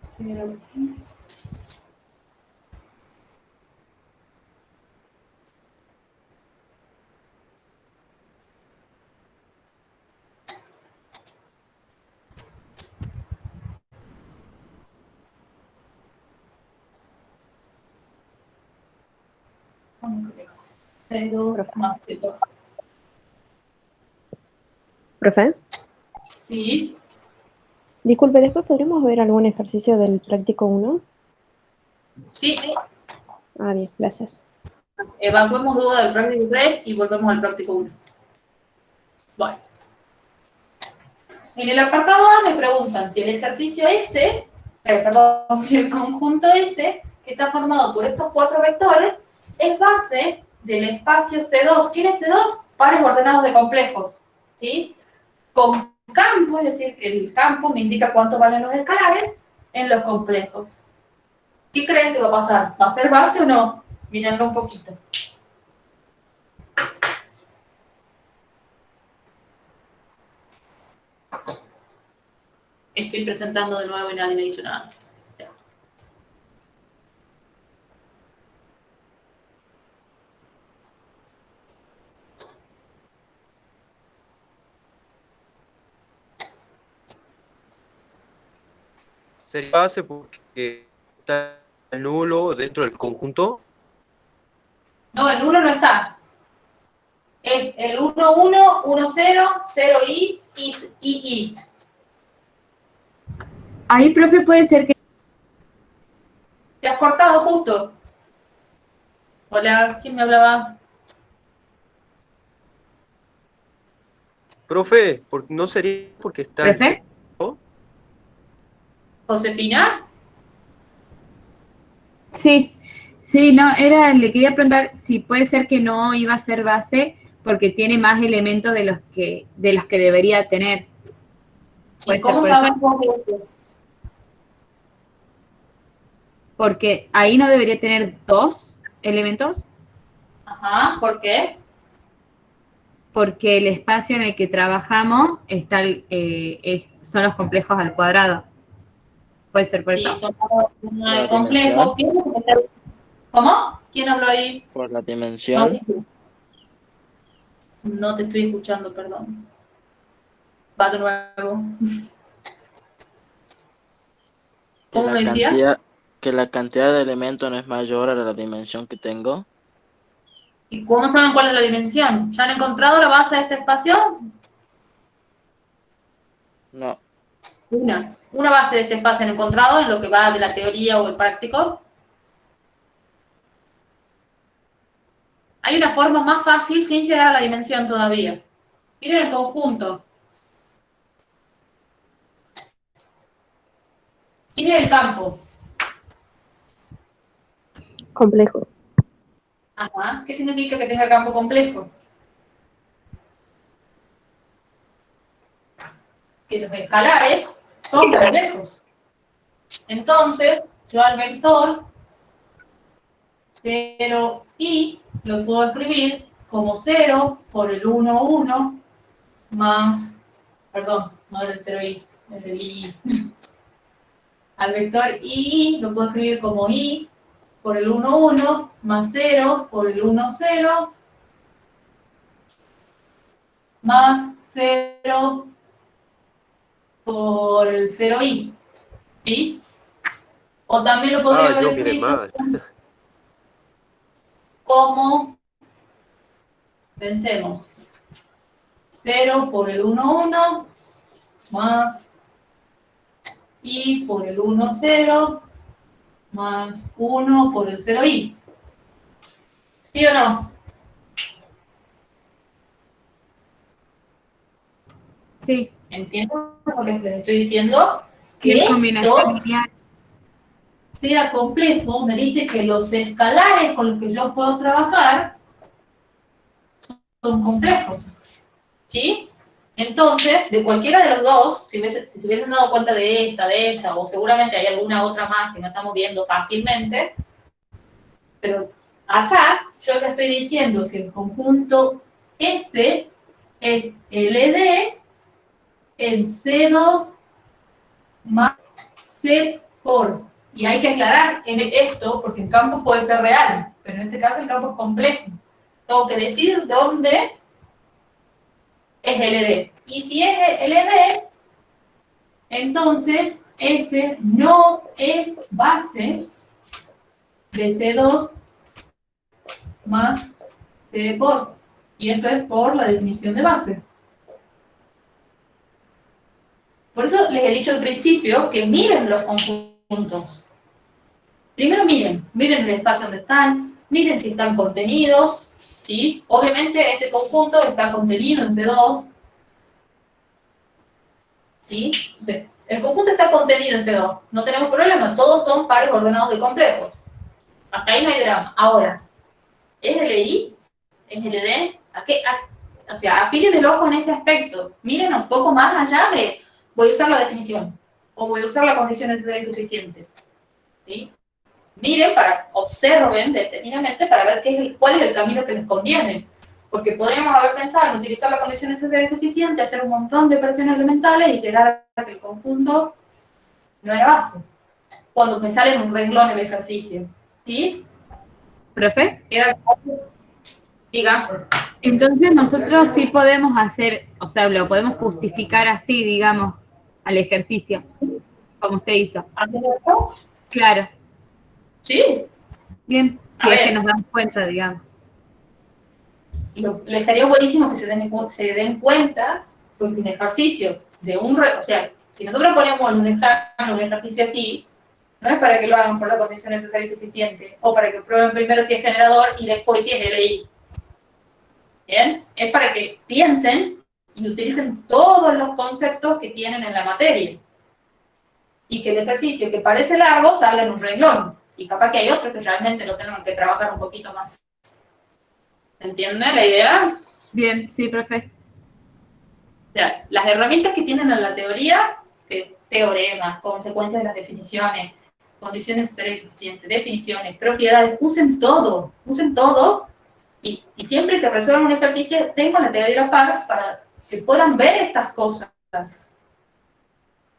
Cero. Cero más cero. Profe, Sí. disculpe, después podremos ver algún ejercicio del práctico 1. Sí. Ah, bien, gracias. Evacuemos duda del práctico 3 y volvemos al práctico 1. Bueno. En el apartado A me preguntan si el ejercicio S, perdón, si el conjunto S, que está formado por estos 4 vectores, es base del espacio C2. ¿Quién es C2? Pares ordenados de complejos, ¿sí? Con campo, es decir, que el campo me indica cuánto valen los escalares en los complejos. ¿Qué creen que va a pasar? ¿Va a ser base o no? Mírenlo un poquito. Estoy presentando de nuevo y nadie me ha dicho nada. Ya. Sería base porque está nulo dentro del conjunto. No, el 1 no está. Es el 1, 1, 1, 0, 0, I, I. Ahí, profe, puede ser que... Te has cortado justo. Hola, ¿quién me hablaba? Profe, ¿no sería porque está el ¿Profe? cero? ¿Josefina? Sí, sí, no, le quería preguntar si puede ser que no iba a ser base porque tiene más elementos de los que debería tener. ¿Y cómo saben vos eso? Porque ahí no debería tener 2 elementos, Ajá, ¿por qué? porque el espacio en el que trabajamos está son los complejos al cuadrado. ¿Puede ser por Sí, eso? son ¿Por una la de complejo. ¿Cómo? ¿Quién habló ahí? por la dimensión? No te estoy escuchando, perdón. Va de nuevo. ¿Cómo me decías? Que la cantidad de elementos no es mayor a la dimensión que tengo. ¿Y cómo saben cuál es la dimensión? ¿Ya han encontrado la base de este espacio? No, Una base de este espacio han encontrado en lo que va de la teoría o el práctico. Hay una forma más fácil sin llegar a la dimensión todavía. Miren el conjunto. Miren el campo. Complejo. Ajá. ¿Qué significa que tenga campo complejo? Que los escalares son complejos. Entonces, yo al vector 0i lo puedo escribir como 0 por el 1, 1 más, perdón, no era el 0i, es el i. Al vector i lo puedo escribir como i por el 1, 1 más 0 por el 1, 0, más 0 por el 0i, ¿sí? O también lo podría haber yo miré escrito mal. como, pensemos, 0 por el 1, 1, más i por el 1, 0, más 1 por el 0i. ¿Sí o no? Sí, ¿Entiendo lo que les estoy diciendo? y Que es esto combinación lineal. sea complejo, me dice que los escalares con los que yo puedo trabajar son complejos. ¿Sí? Entonces, de cualquiera de los dos, si se hubiesen dado cuenta de esta, o seguramente hay alguna otra más que no estamos viendo fácilmente, pero acá yo le estoy diciendo que el conjunto S es LD en C2 más C por. Y hay que aclarar en esto, porque en campo puede ser real, pero en este caso el campo es complejo. Tengo que decir dónde es LD. Y si es LD, entonces S no es base de C2 más C por. Y esto es por la definición de base. Por eso les he dicho al principio que miren los conjuntos. Primero miren el espacio donde están, miren si están contenidos, ¿sí? Obviamente este conjunto está contenido en C2, ¿sí? Entonces, el conjunto está contenido en C2, no tenemos problema, todos son pares ordenados de complejos. Hasta ahí no hay drama. Ahora, ¿es LI? ¿Es LD? O sea, afilen el ojo en ese aspecto. Miren un poco más allá de, voy a usar la definición, o voy a usar la condición necesaria y suficiente, ¿sí? Miren, observen detenidamente para ver cuál es el camino que les conviene. Porque podríamos haber pensado en utilizar la condición necesaria y suficiente, hacer un montón de operaciones elementales y llegar a que el conjunto no era base. Cuando me sale en un renglón el ejercicio. ¿Sí? ¿Profe? Diga. Entonces nosotros sí podemos hacer, o sea, lo podemos justificar así, digamos, al ejercicio, como usted hizo. ¿Haciendo esto? Claro. Sí. Bien, A si es que ver. nos damos cuenta, digamos. Le estaría buenísimo que se den cuenta, porque un ejercicio de o sea, si nosotros ponemos en un examen un ejercicio así, no es para que lo hagan por la condición necesaria y suficiente, o para que prueben primero si es generador y después si es LI. ¿Bien? Es para que piensen y utilicen todos los conceptos que tienen en la materia. Y que el ejercicio que parece largo salga en un renglón. Y capaz que hay otros que realmente lo tengan que trabajar un poquito más. ¿Entiende la idea? Bien, sí, profe. O sea, las herramientas que tienen en la teoría, que es teoremas, consecuencias de las definiciones, condiciones necesarias y suficientes, definiciones, propiedades, usen todo y siempre que resuelvan un ejercicio tengan la teoría a la par para que puedan ver estas cosas.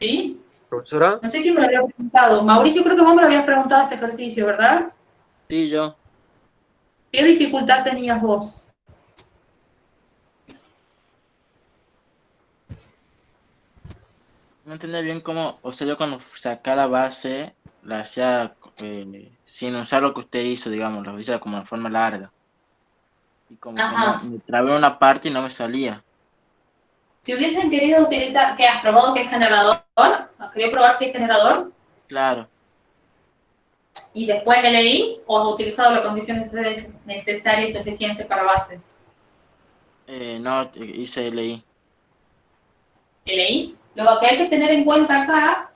¿Sí? Profesora, No sé quién me lo había preguntado. Mauricio, creo que vos me lo habías preguntado este ejercicio, ¿verdad? Sí, yo. ¿Qué dificultad tenías vos? No entendía bien cómo, o sea, yo cuando sacaba la base, la hacía sin usar lo que usted hizo, digamos, lo hice como de forma larga. Y como que Ajá. no, me trabé en una parte y no me salía. Si hubiesen querido utilizar, ¿qué has probado que es generador? ¿Has querido probar si es generador? Claro. ¿Y después LI? ¿O has utilizado la condición necesaria y suficiente para base? No, hice LI. LI. Lo que hay que tener en cuenta acá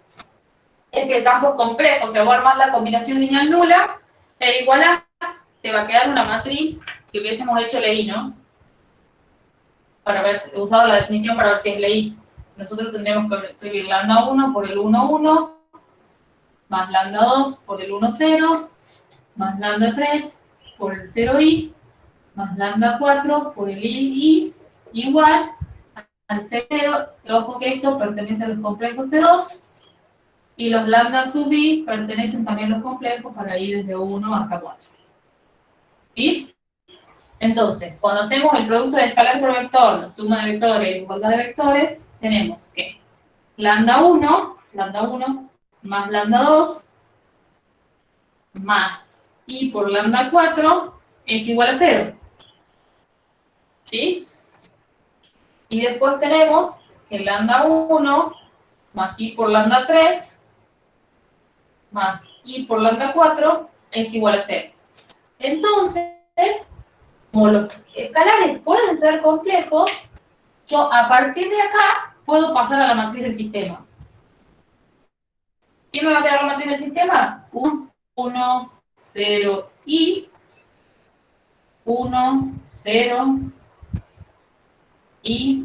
es que el campo es complejo. O sea, vos armás la combinación lineal nula, e igualás, te va a quedar una matriz, si hubiésemos hecho LI, ¿no? Para haber usado la definición para ver si es LI. Nosotros tendríamos que escribir lambda 1 por el 1, 1, más lambda 2 por el 1, 0, más lambda 3 por el 0i, más lambda 4 por el i, igual al C0. Ojo que esto pertenece a los complejos C2, y los lambda sub i pertenecen también a los complejos para ir desde 1 hasta 4. Entonces, cuando hacemos el producto de escalar por vector, la suma de vectores y la igualdad de vectores, tenemos que lambda 1 más lambda 2 más i por lambda 4 es igual a 0. ¿Sí? Y después tenemos que lambda 1 más i por lambda 3 más i por lambda 4 es igual a 0. Entonces, como los escalares pueden ser complejos, yo a partir de acá puedo pasar a la matriz del sistema. ¿Qué me va a quedar la matriz del sistema? 1, 0, i, 1, 0, i.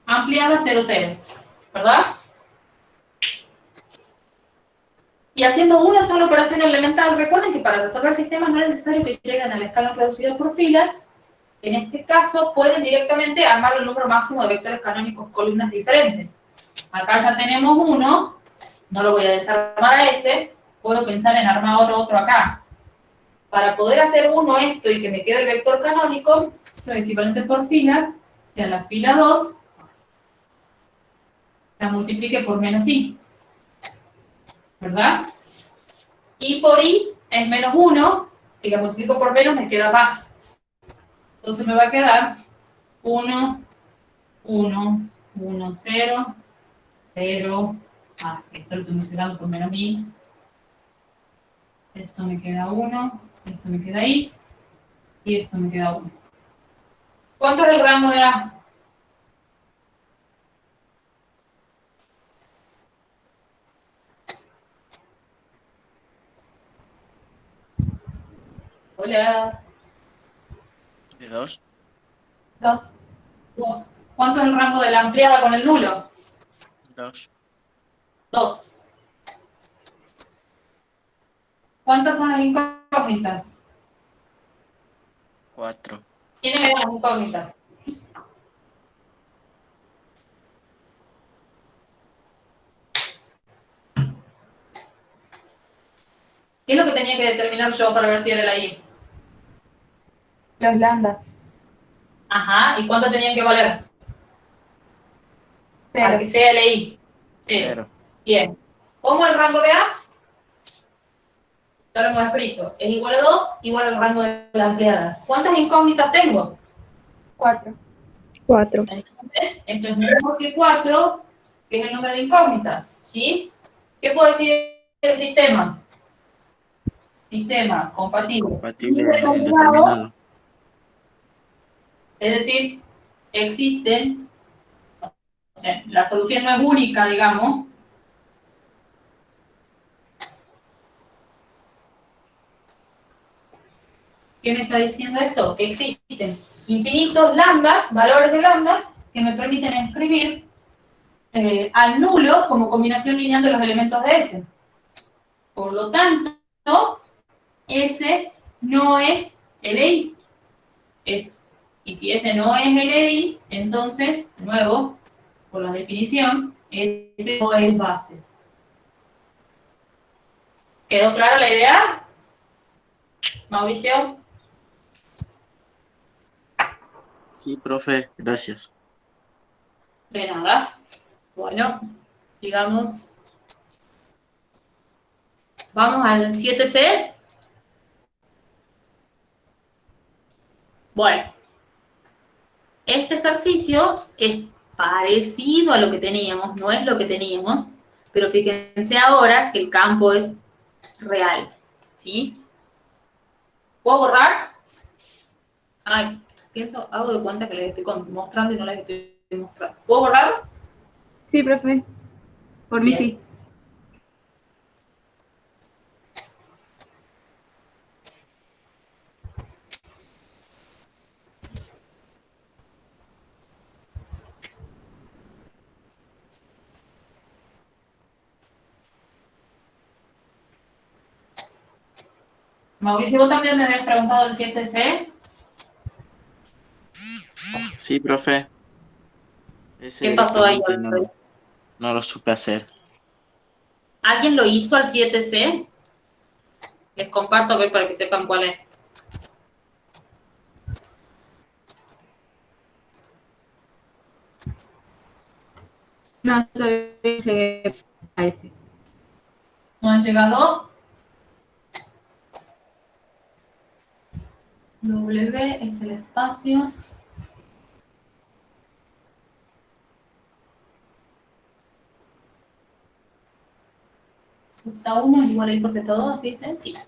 Ampliada 0, 0, ¿verdad? Y haciendo una sola operación elemental, recuerden que para resolver sistemas no es necesario que lleguen a la escala reducida por fila. En este caso, pueden directamente armar el número máximo de vectores canónicos columnas diferentes. Acá ya tenemos uno, no lo voy a desarmar a ese, puedo pensar en armar otro acá. Para poder hacer uno esto y que me quede el vector canónico, los equivalentes por fila, que en la fila 2, la multiplique por menos i. ¿Verdad? I por i es menos 1, si la multiplico por menos me queda más. Entonces me va a quedar 1, 1, 1, 0, 0, esto lo estoy multiplicando por menos i, esto me queda 1, esto me queda i, y esto me queda 1. ¿Cuánto es el rango de A? Hola. ¿De 2? 2. 2. ¿Cuánto es el rango de la ampliada con el nulo? 2. 2. ¿Cuántas son las incógnitas? 4. ¿Quiénes eran las incógnitas? ¿Qué es lo que tenía que determinar yo para ver si era la I? Los lambda. Ajá, ¿y cuánto tenían que valer? Para 0. que sea la I. 0. Bien. ¿Cómo el rango de A? Ya lo hemos escrito. Es igual a 2, igual al rango de la ampliada. ¿Cuántas incógnitas tengo? 4. 4. Entonces, esto es menor que 4, que es el número de incógnitas. ¿Sí? ¿Qué puedo decir del sistema? Sistema compatible. Compatible Indeterminado. indeterminado. Es decir, existen, o sea, la solución no es única, digamos. ¿Qué me está diciendo esto? Que existen infinitos lambdas, valores de lambda, que me permiten escribir al nulo como combinación lineal de los elementos de S. Por lo tanto, S no es LI. Y si S no es LI, entonces, de nuevo, por la definición, S no es base. ¿Quedó clara la idea? Mauricio. Sí, profe, gracias. De nada. Bueno, digamos, vamos al 7C. Bueno, este ejercicio es parecido a lo que teníamos, no es lo que teníamos, pero fíjense ahora que el campo es real, ¿sí? ¿Puedo borrar? Ay, hago de cuenta que les estoy mostrando y no les estoy mostrando. ¿Puedo borrar? Sí, profe. Por mí sí. Mauricio, ¿vos también me habías preguntado el 7C? Sí, profe. Ese ¿Qué pasó ahí? directamente no lo supe hacer. ¿Alguien lo hizo al 7C? Les comparto a ver para que sepan cuál es. No, todavía no llegué a ese. ¿No han llegado? W es el espacio. Z1 es igual a I por Z2, así sencillo.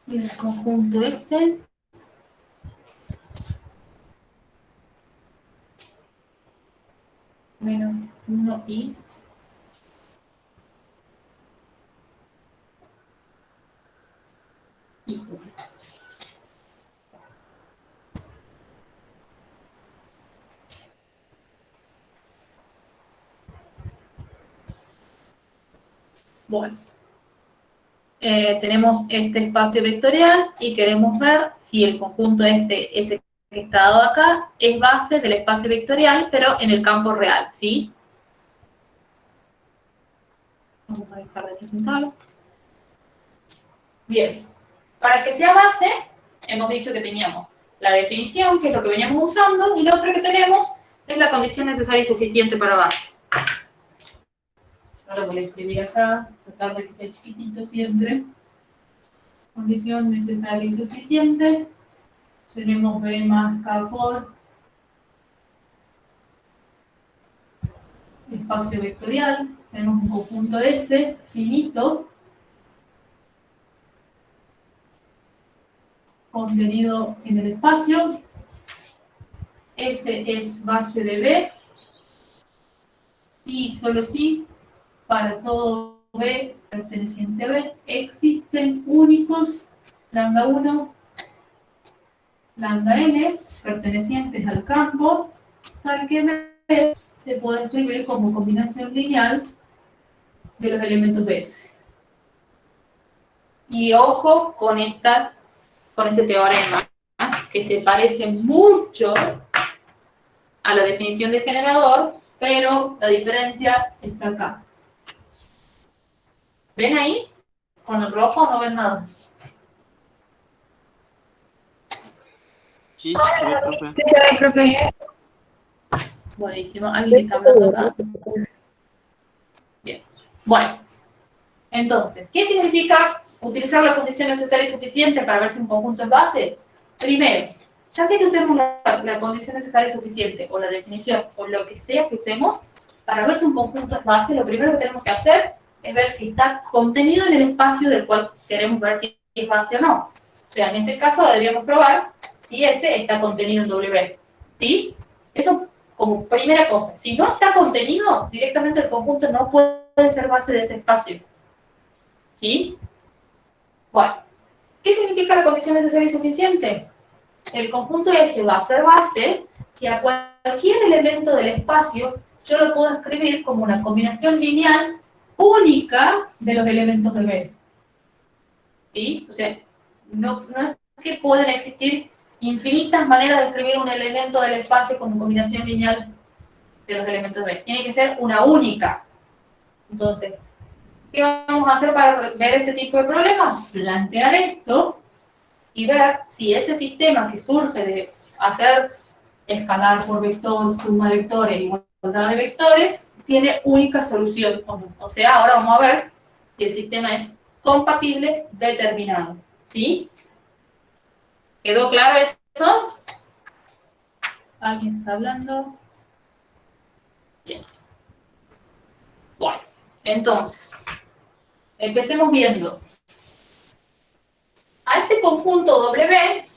Y el conjunto S menos 1I y 1. Bueno, tenemos este espacio vectorial y queremos ver si el conjunto ese que está dado acá, es base del espacio vectorial, pero en el campo real, ¿sí? Vamos a dejar de presentarlo. Bien, para que sea base, hemos dicho que teníamos la definición, que es lo que veníamos usando, y lo otro que tenemos es la condición necesaria y suficiente para base. Ahora voy a escribir acá, tratar de que sea chiquitito siempre. Condición necesaria y suficiente. Tenemos B más K por espacio vectorial. Tenemos un conjunto S finito contenido en el espacio. S es base de B. Y solo si para todo B perteneciente a B existen únicos lambda 1, lambda n pertenecientes al campo, tal que B se puede escribir como combinación lineal de los elementos de S. Y ojo con este teorema, que se parece mucho a la definición de generador, pero la diferencia está acá. ¿Ven ahí? ¿Con el rojo no ven nada? Sí, se ve, profe. Sí, profe. Buenísimo. ¿Alguien que está hablando acá? Bien. Bueno. Entonces, ¿qué significa utilizar la condición necesaria y suficiente para ver si un conjunto es base? Primero, ya sea que usemos la condición necesaria y suficiente, o la definición, o lo que sea que usemos, para ver si un conjunto es base, lo primero que tenemos que hacer es ver si está contenido en el espacio del cual queremos ver si es base o no. O sea, en este caso deberíamos probar si S está contenido en W. ¿Sí? Eso como primera cosa. Si no está contenido, directamente el conjunto no puede ser base de ese espacio. ¿Sí? Bueno, ¿qué significa la condición necesaria y suficiente? El conjunto S va a ser base si a cualquier elemento del espacio yo lo puedo escribir como una combinación lineal única de los elementos de B. ¿Sí? O sea, no es que pueden existir infinitas maneras de escribir un elemento del espacio como combinación lineal de los elementos de B. Tiene que ser una única. Entonces, ¿qué vamos a hacer para ver este tipo de problemas? Plantear esto y ver si ese sistema que surge de hacer escalar por vector, suma de vectores, igualdad de vectores, tiene única solución o no. O sea, ahora vamos a ver si el sistema es compatible determinado. ¿Sí? ¿Quedó claro eso? ¿Alguien está hablando? Bien. Bueno, entonces, empecemos viendo. A este conjunto W,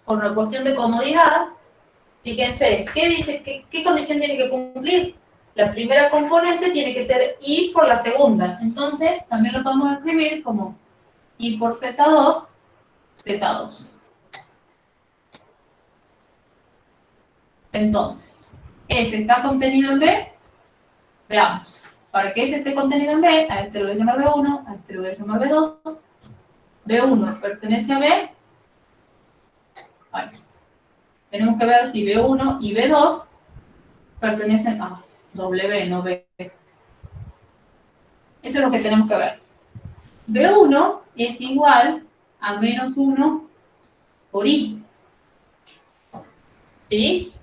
por una cuestión de comodidad, fíjense, ¿qué dice? ¿Qué condición tiene que cumplir? La primera componente tiene que ser I por la segunda. Entonces, también lo podemos escribir como I por Z2, Z2. Entonces, S está contenido en B. Veamos. Para que S esté contenido en B, a este lo voy a llamar B1, a este lo voy a llamar B2, B1 pertenece a B. Bueno, tenemos que ver si B1 y B2 pertenecen a W, no B. Eso es lo que tenemos que ver. B1 es igual a menos 1 por I. ¿Sí?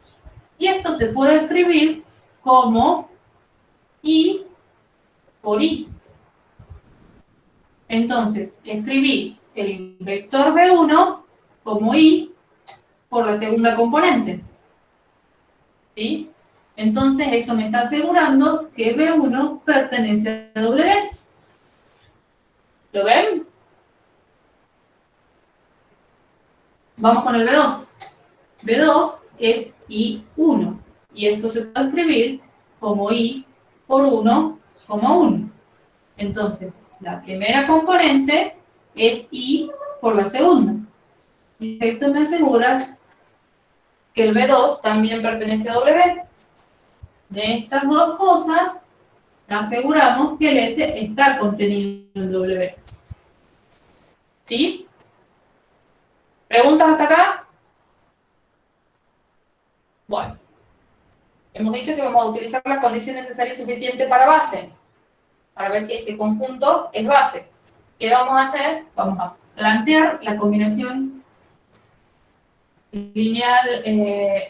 Y esto se puede escribir como I por I. Entonces, escribí el vector B1 como I por la segunda componente. ¿Sí? Entonces, esto me está asegurando que B1 pertenece a W. ¿Lo ven? Vamos con el B2. B2 es I1. Y esto se puede escribir como I por 1, 1. Entonces, la primera componente es I por la segunda. Y esto me asegura que el B2 también pertenece a W. De estas dos cosas, aseguramos que el S está contenido en W. ¿Sí? ¿Preguntas hasta acá? Bueno. Hemos dicho que vamos a utilizar la condición necesaria y suficiente para base. Para ver si este conjunto es base. ¿Qué vamos a hacer? Vamos a plantear la combinación lineal,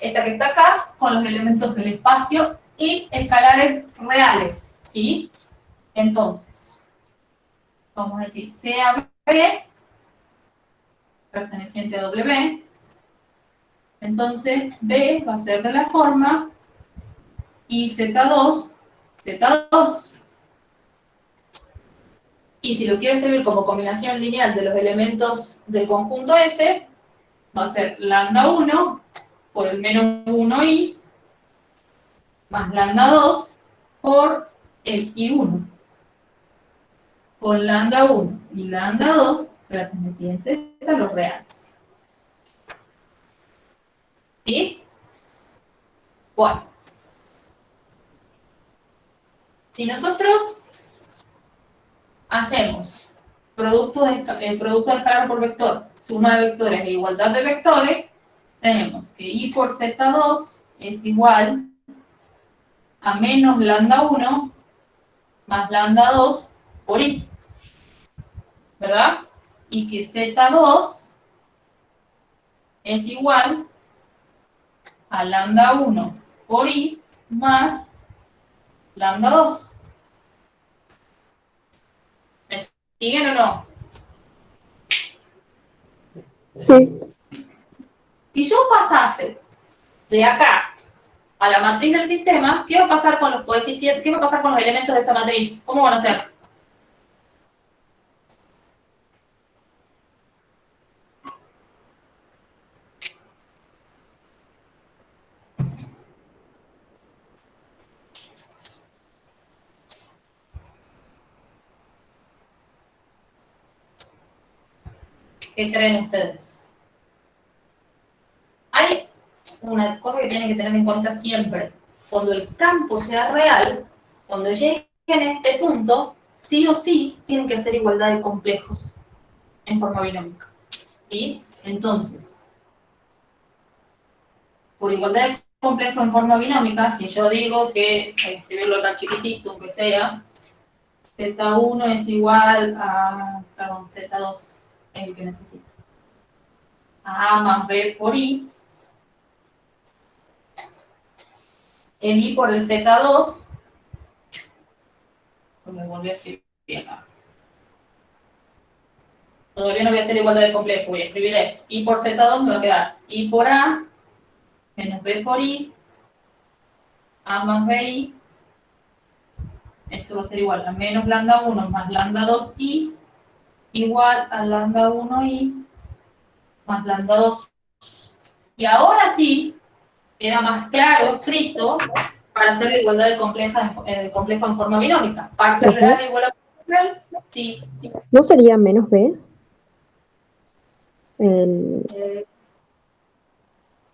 esta que está acá, con los elementos del espacio y escalares reales, ¿sí? Entonces, vamos a decir, sea B perteneciente a W, entonces B va a ser de la forma y Z2, Z2. Y si lo quiero escribir como combinación lineal de los elementos del conjunto S, va a ser lambda 1 por el menos 1i más lambda 2 por el i1. Con lambda 1 y lambda 2 pertenecientes a los reales. ¿Sí? Bueno. Si nosotros hacemos producto de escalar por vector, suma de vectores e igualdad de vectores, tenemos que I por Z2 es igual a menos lambda 1 más lambda 2 por I. ¿Verdad? Y que Z2 es igual a lambda 1 por I más lambda 2. ¿Me siguen o no? Sí. Si yo pasase de acá a la matriz del sistema, ¿qué va a pasar con los coeficientes? ¿Qué va a pasar con los elementos de esa matriz? ¿Cómo van a ser? ¿Qué creen ustedes? Hay una cosa que tienen que tener en cuenta siempre. Cuando el campo sea real, cuando lleguen a este punto, sí o sí tienen que hacer igualdad de complejos en forma binómica. ¿Sí? Entonces, por igualdad de complejos en forma binómica, si yo digo que, escribirlo tan chiquitito, aunque sea, Z1 es igual a, perdón, Z2 es el que necesito, a más B por I, el I por el Z2, pues me volví a escribir acá. Todavía no voy a hacer igualdad de complejo, voy a escribir esto. I por Z2 me va a quedar I por A, menos B por I, A más BI. Esto va a ser igual a menos lambda 1 más lambda 2i, igual a lambda 1i más lambda 2. Y ahora sí, queda más claro, escrito, para hacer la igualdad de complejo en forma binómica. Parte real igual a parte real. Sí. ¿No sería menos B?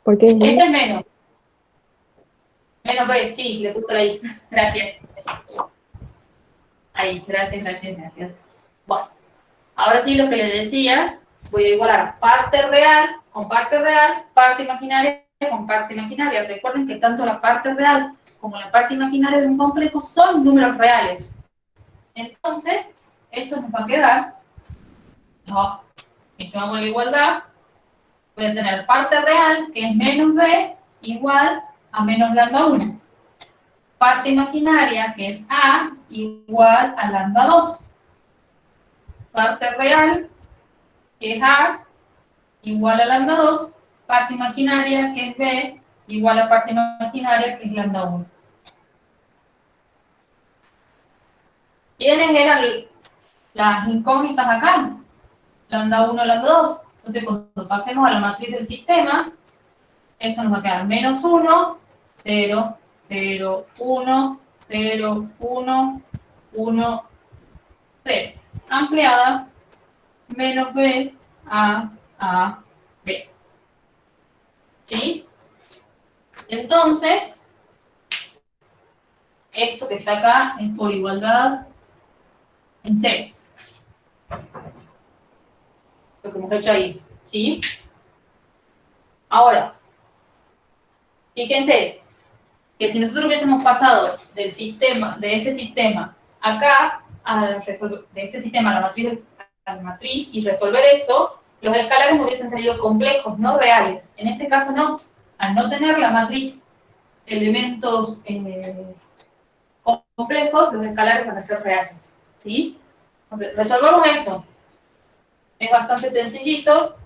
Porque es Este es menos. Menos B, sí, le puse ahí. Gracias. Ahí, gracias. Bueno. Ahora sí, lo que les decía, voy a igualar parte real con parte real, parte imaginaria con parte imaginaria. Recuerden que tanto la parte real como la parte imaginaria de un complejo son números reales. Entonces, esto nos va a quedar, y yo hago la igualdad, voy a tener parte real, que es menos b, igual a menos lambda 1. Parte imaginaria, que es a, igual a lambda 2. Parte real, que es a, igual a lambda 2. Parte imaginaria, que es b, igual a parte imaginaria, que es lambda 1. ¿Quiénes eran las incógnitas acá? Lambda 1, lambda 2. Entonces, cuando pasemos a la matriz del sistema, esto nos va a quedar menos 1, 0, 0, 1, 0, 1, 1, 0. Ampliada, menos b, a, b. ¿Sí? Entonces, esto que está acá es por igualdad en 0. Lo que hemos hecho ahí. ¿Sí? Ahora, fíjense que si nosotros hubiésemos pasado del sistema, de este sistema acá, de este sistema a la matriz y resolver eso, los escalares no hubiesen salido complejos, no reales. En este caso no. Al no tener la matriz elementos complejos, los escalares van a ser reales. ¿Sí? Entonces, resolvamos eso. Es bastante sencillito.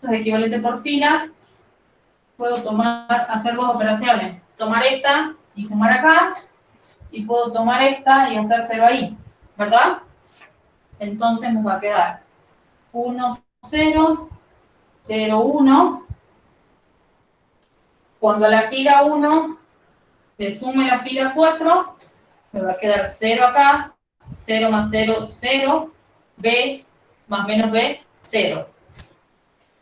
Los equivalentes por fila. Puedo hacer dos operaciones. Tomar esta y sumar acá. Y puedo tomar esta y hacer 0 ahí. ¿Verdad? Entonces nos va a quedar 1, 0, 0, 1. Cuando a la fila 1 le sume la fila 4, me va a quedar 0 acá, 0 más 0, 0, b más menos b, 0.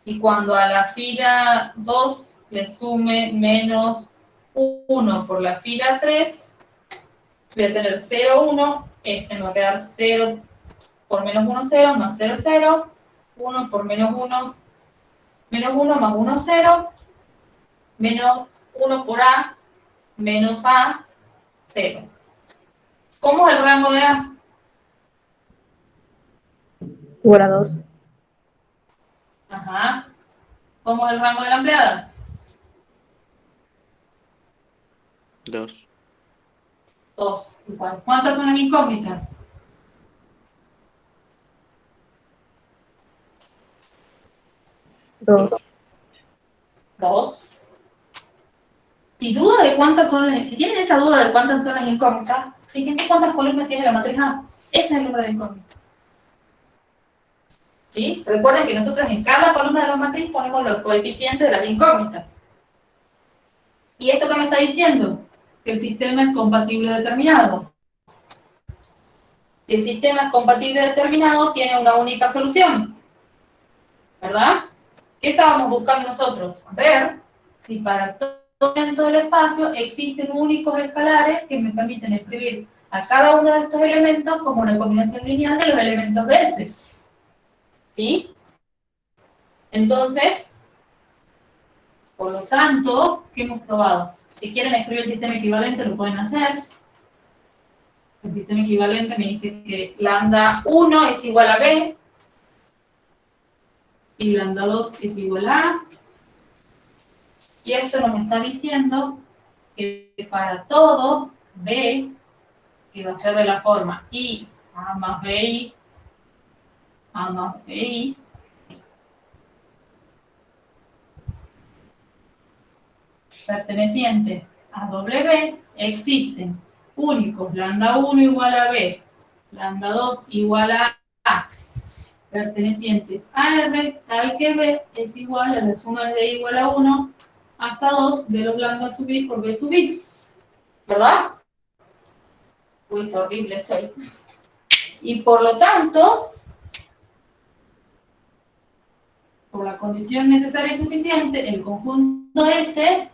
Y cuando a la fila 2 le sume menos 1 por la fila 3, voy a tener 0, 1, este me va a quedar 0 por menos 1, 0, más 0, 0, 1 por menos 1 más 1, 0, menos 1 por a, menos a, 0. ¿Cómo es el rango de a? Igual a 2. Ajá. ¿Cómo es el rango de la empleada? 2. 2. Igual. ¿Cuántas son las incógnitas? 2. 2. Si tienen esa duda de cuántas son las incógnitas, fíjense cuántas columnas tiene la matriz A. Ese es el número de incógnitas. ¿Sí? Recuerden que nosotros en cada columna de la matriz ponemos los coeficientes de las incógnitas. ¿Y esto qué me está diciendo? Que el sistema es compatible determinado. Si el sistema es compatible determinado, tiene una única solución. ¿Verdad? ¿Qué estábamos buscando nosotros? Ver si para todo elemento del espacio existen únicos escalares que me permiten escribir a cada uno de estos elementos como una combinación lineal de los elementos de S. ¿Sí? Entonces, por lo tanto, ¿qué hemos probado? Si quieren escribir el sistema equivalente, lo pueden hacer. El sistema equivalente me dice que lambda 1 es igual a b, y lambda 2 es igual a a. Y esto nos está diciendo que para todo b, que va a ser de la forma i a más bi, a más bi, perteneciente a W, existen únicos lambda 1 igual a b, lambda 2 igual a a, pertenecientes a R, tal que b es igual a la suma de b igual a 1 hasta 2 de los lambda sub i por b sub i. ¿Verdad? Uy, qué horrible soy. Y por lo tanto, por la condición necesaria y suficiente, el conjunto S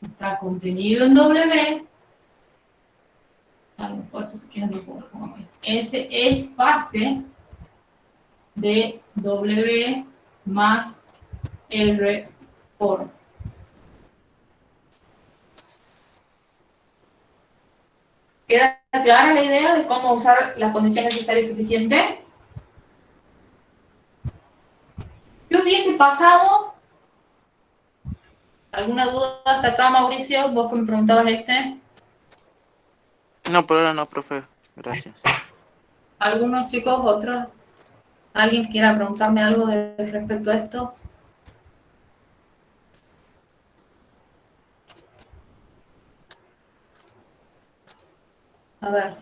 está contenido en W. A los puestos si quieren lo pongo. S es base de W más R por. ¿Queda clara la idea de cómo usar las condiciones necesarias y suficiente? ¿Qué hubiese pasado? ¿Alguna duda hasta acá, Mauricio? Vos que me preguntabas No, por ahora no, profe. Gracias. ¿Algunos chicos, otros? ¿Alguien que quiera preguntarme algo respecto a esto? A ver.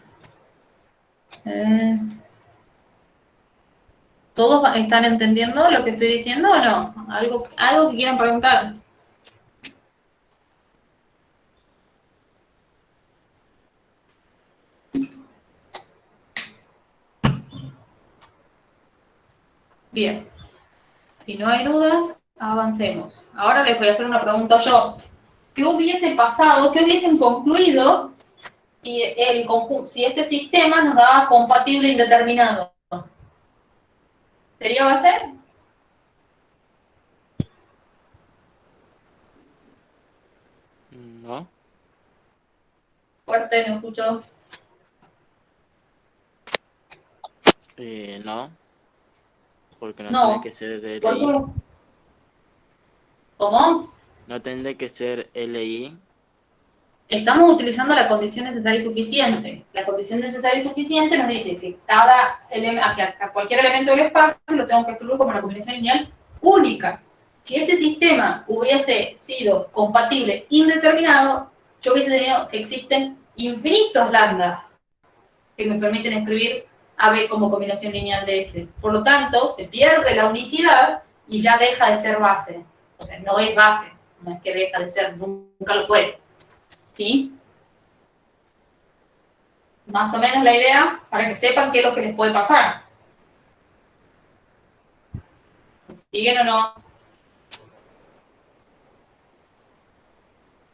¿Todos están entendiendo lo que estoy diciendo o no? ¿Algo que quieran preguntar? Bien. Si no hay dudas, avancemos. Ahora les voy a hacer una pregunta yo. ¿Qué hubiese pasado, qué hubiesen concluido si este sistema nos daba compatible indeterminado? ¿Sería base? No. Fuerte, no escucho. No. Porque no No. tiene que ser ¿Por LI. qué? ¿Cómo? No tendría que ser LI. Estamos utilizando la condición necesaria y suficiente. La condición necesaria y suficiente nos dice que a cualquier elemento del espacio lo tengo que excluir como una combinación lineal única. Si este sistema hubiese sido compatible indeterminado, yo hubiese tenido que existen infinitos lambdas que me permiten escribir AB como combinación lineal de S. Por lo tanto, se pierde la unicidad y ya deja de ser base. O sea, no es base, no es que deja de ser, nunca lo fue. ¿Sí? Más o menos la idea, para que sepan qué es lo que les puede pasar. ¿Siguen o no?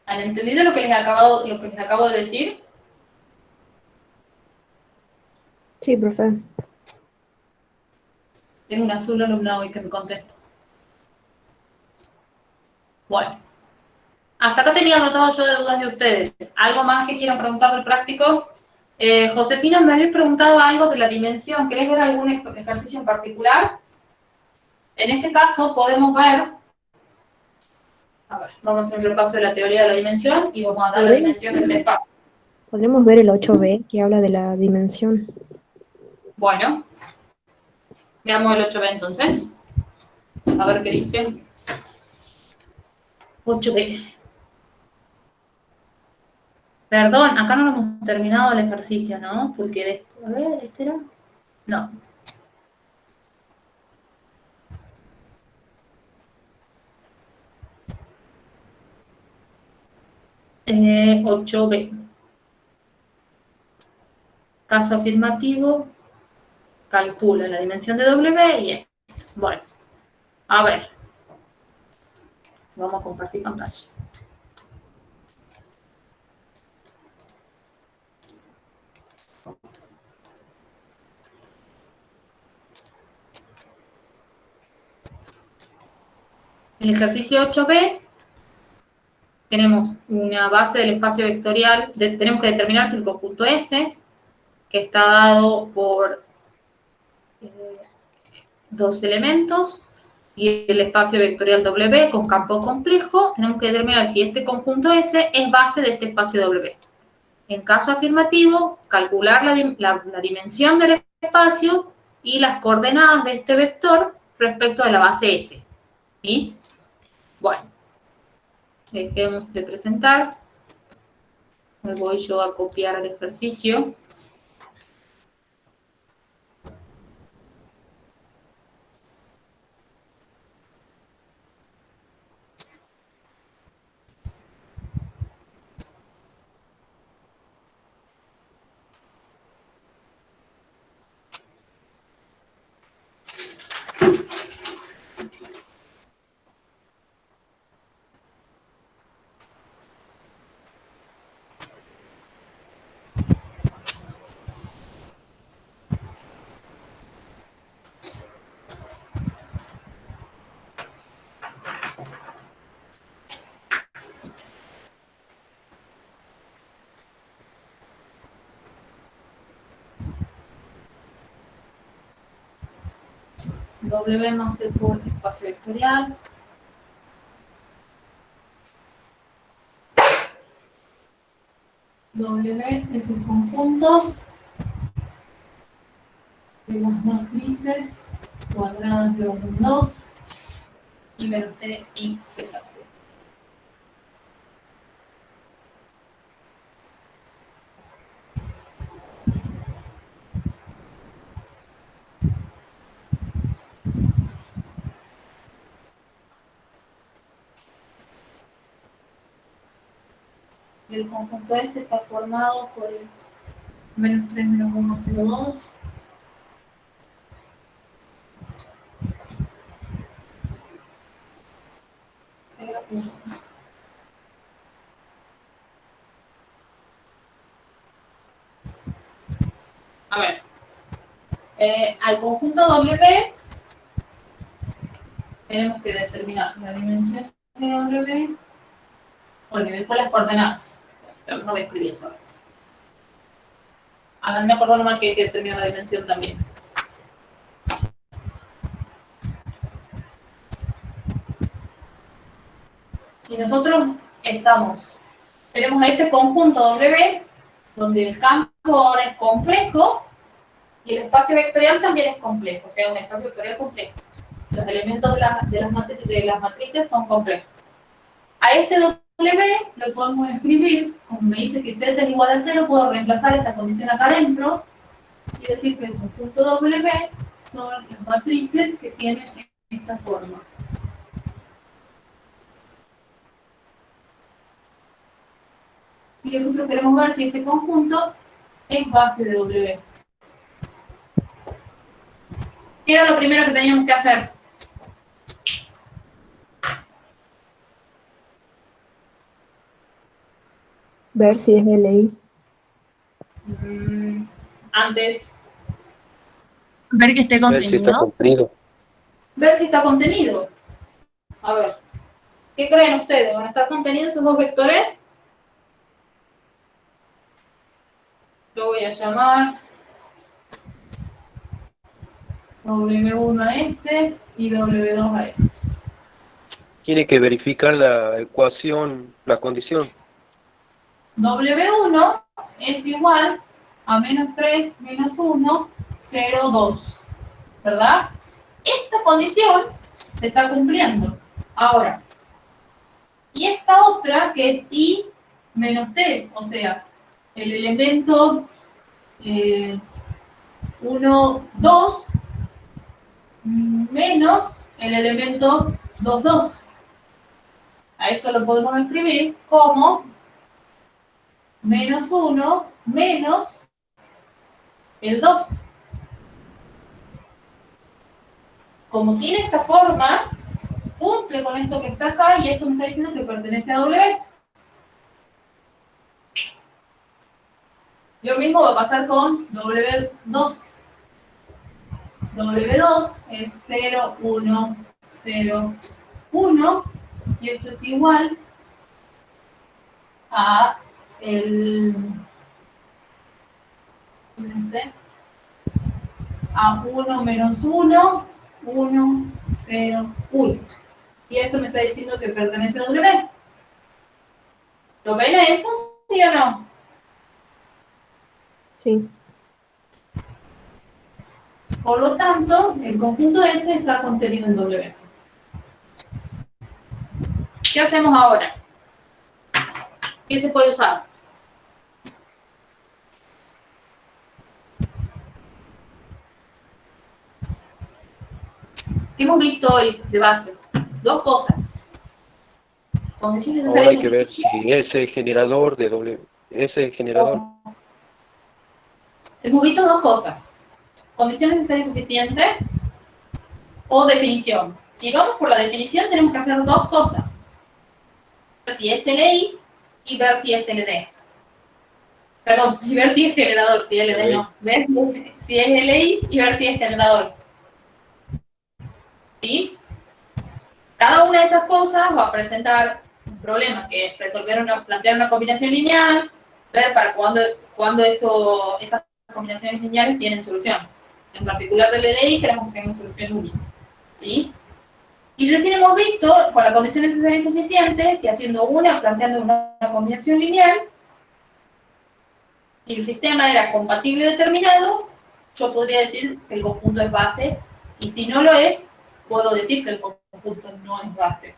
¿Han entendido lo que les acabo de decir? Sí, profe. Tengo un azul alumnado hoy que me contesta. Bueno. Hasta acá tenía anotado yo de dudas de ustedes. ¿Algo más que quieran preguntar del práctico? Josefina, me habéis preguntado algo de la dimensión. ¿Querés ver algún ejercicio en particular? En este caso podemos ver... A ver, vamos a hacer un repaso de la teoría de la dimensión y vamos a dar la dimensión del espacio. Podemos ver el 8b que habla de la dimensión. Bueno, veamos el 8B entonces. A ver qué dice. 8B. Perdón, acá no lo hemos terminado el ejercicio, ¿no? Porque, a ver, ¿este era? No. Eh, 8B. Caso afirmativo, calcula la dimensión de W y esto. Bueno, a ver. Vamos a compartir pantalla. En el ejercicio 8B tenemos una base del espacio vectorial, tenemos que determinar si el conjunto S, que está dado por dos elementos, y el espacio vectorial W con campo complejo, tenemos que determinar si este conjunto S es base de este espacio W. En caso afirmativo, calcular la dimensión del espacio y las coordenadas de este vector respecto a la base S. ¿Sí? Bueno, dejemos de presentar. Me voy yo a copiar el ejercicio. W más C por espacio vectorial. W es el conjunto de las matrices cuadradas de orden 2 y menos T y Z. Y el conjunto S está formado por el menos 3 menos 1, 0, 2. A ver, al conjunto W tenemos que determinar la dimensión de W o el nivel por las coordenadas. Pero no voy a escribir eso. Me acuerdo nomás que hay que determinar la dimensión también. Si nosotros tenemos este conjunto W, donde el campo ahora es complejo y el espacio vectorial también es complejo, o sea, un espacio vectorial complejo. Los elementos de las matrices son complejos. A este W lo podemos escribir, como me dice que Z es igual a 0, puedo reemplazar esta condición acá adentro y decir que el conjunto W son las matrices que tienen esta forma. Y nosotros queremos ver si este conjunto es base de W. ¿Qué era lo primero que teníamos que hacer? Ver si es LI. Antes, ver que esté Ver si está contenido. contenido. Ver si está contenido. A ver, ¿qué creen ustedes? ¿Van a estar contenidos esos dos vectores? Lo voy a llamar W1 a este y W2 a este. Tiene que verificar la ecuación, la condición. W1 es igual a menos 3 menos 1, 0, 2. ¿Verdad? Esta condición se está cumpliendo. Ahora, y esta otra que es I menos T, o sea, el elemento 1, 2 menos el elemento 2, 2. A esto lo podemos escribir como menos 1 menos el 2. Como tiene esta forma, cumple con esto que está acá y esto me está diciendo que pertenece a W. Lo mismo va a pasar con W2. W2 es 0, 1, 0, 1 y esto es igual a a 1 menos 1, 1, 0, 1. Y esto me está diciendo que pertenece a W. ¿Lo ven a eso? ¿Sí o no? Sí. Por lo tanto, el conjunto S está contenido en W. ¿Qué hacemos ahora? ¿Qué se puede usar? ¿Qué hemos visto hoy de base? Dos cosas. Condiciones Ahora hay necesarias. que ver si ese generador de W, ese generador. Hemos visto dos cosas. Condiciones necesarias suficientes o definición. Si vamos por la definición, tenemos que hacer dos cosas. Ver si es LI y ver si es LD. Perdón, y ver si es generador, si LD no. Ver si es LI y ver si es generador. ¿Sí? Cada una de esas cosas va a presentar un problema, que es plantear una combinación lineal, ver para cuándo esas combinaciones lineales tienen solución. En particular del LI queremos que tenga una solución única. ¿Sí? Y recién hemos visto, con la condición necesaria y suficiente, que planteando una combinación lineal, si el sistema era compatible y determinado, yo podría decir que el conjunto es base, y si no lo es, puedo decir que el conjunto no es base.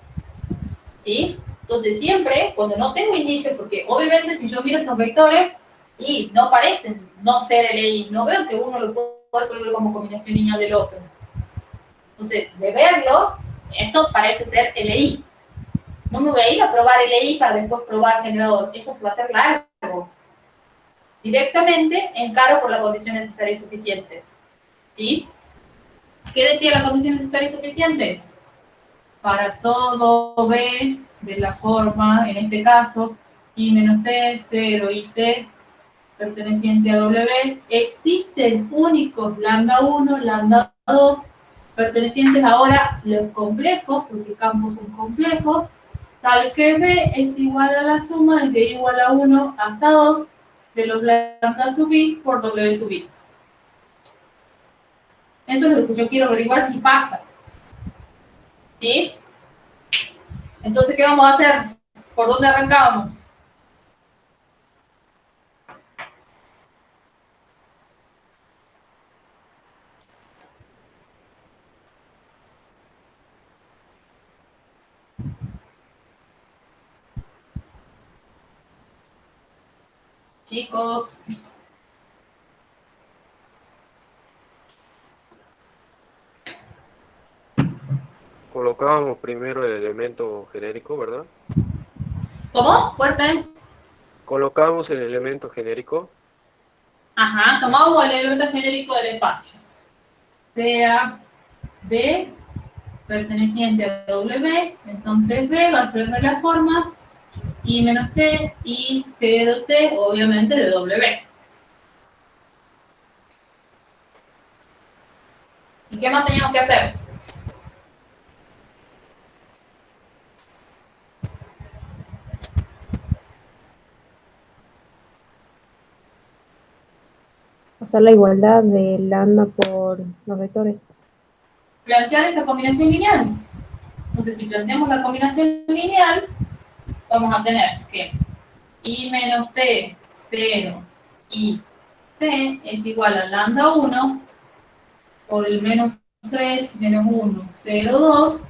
¿Sí? Entonces siempre, cuando no tengo indicios, porque obviamente si yo miro estos vectores, y no parecen no ser LI, no veo que uno lo pueda poner como combinación lineal del otro. Entonces, de verlo, esto parece ser LI. No me voy a ir a probar LI para después probar generador. Eso se va a hacer largo. Directamente encaro por la condición necesaria y suficiente. ¿Sí? ¿Qué decía la condición necesaria y suficiente? Para todo B de la forma, en este caso, I menos T, 0 y T perteneciente a W, existen únicos lambda 1, lambda 2, pertenecientes ahora los complejos, porque campos son complejos, tal que B es igual a la suma desde I igual a 1 hasta 2 de los lambda sub I por W sub I. Eso es lo que yo quiero averiguar si pasa. ¿Sí? Entonces, ¿qué vamos a hacer? ¿Por dónde arrancábamos? Chicos, Colocábamos primero el elemento genérico, ¿verdad? ¿cómo? Fuerte. Colocamos el elemento genérico. Ajá, tomamos el elemento genérico del espacio. Sea B perteneciente a W, entonces B va a ser de la forma I menos T y 0T, obviamente, de W. ¿Y qué más teníamos que hacer? Hacer la igualdad de lambda por los vectores. Plantear esta combinación lineal. Entonces, si planteamos la combinación lineal, vamos a tener que I menos T, 0 y T es igual a lambda 1 por el menos 3 menos 1, 0, 2,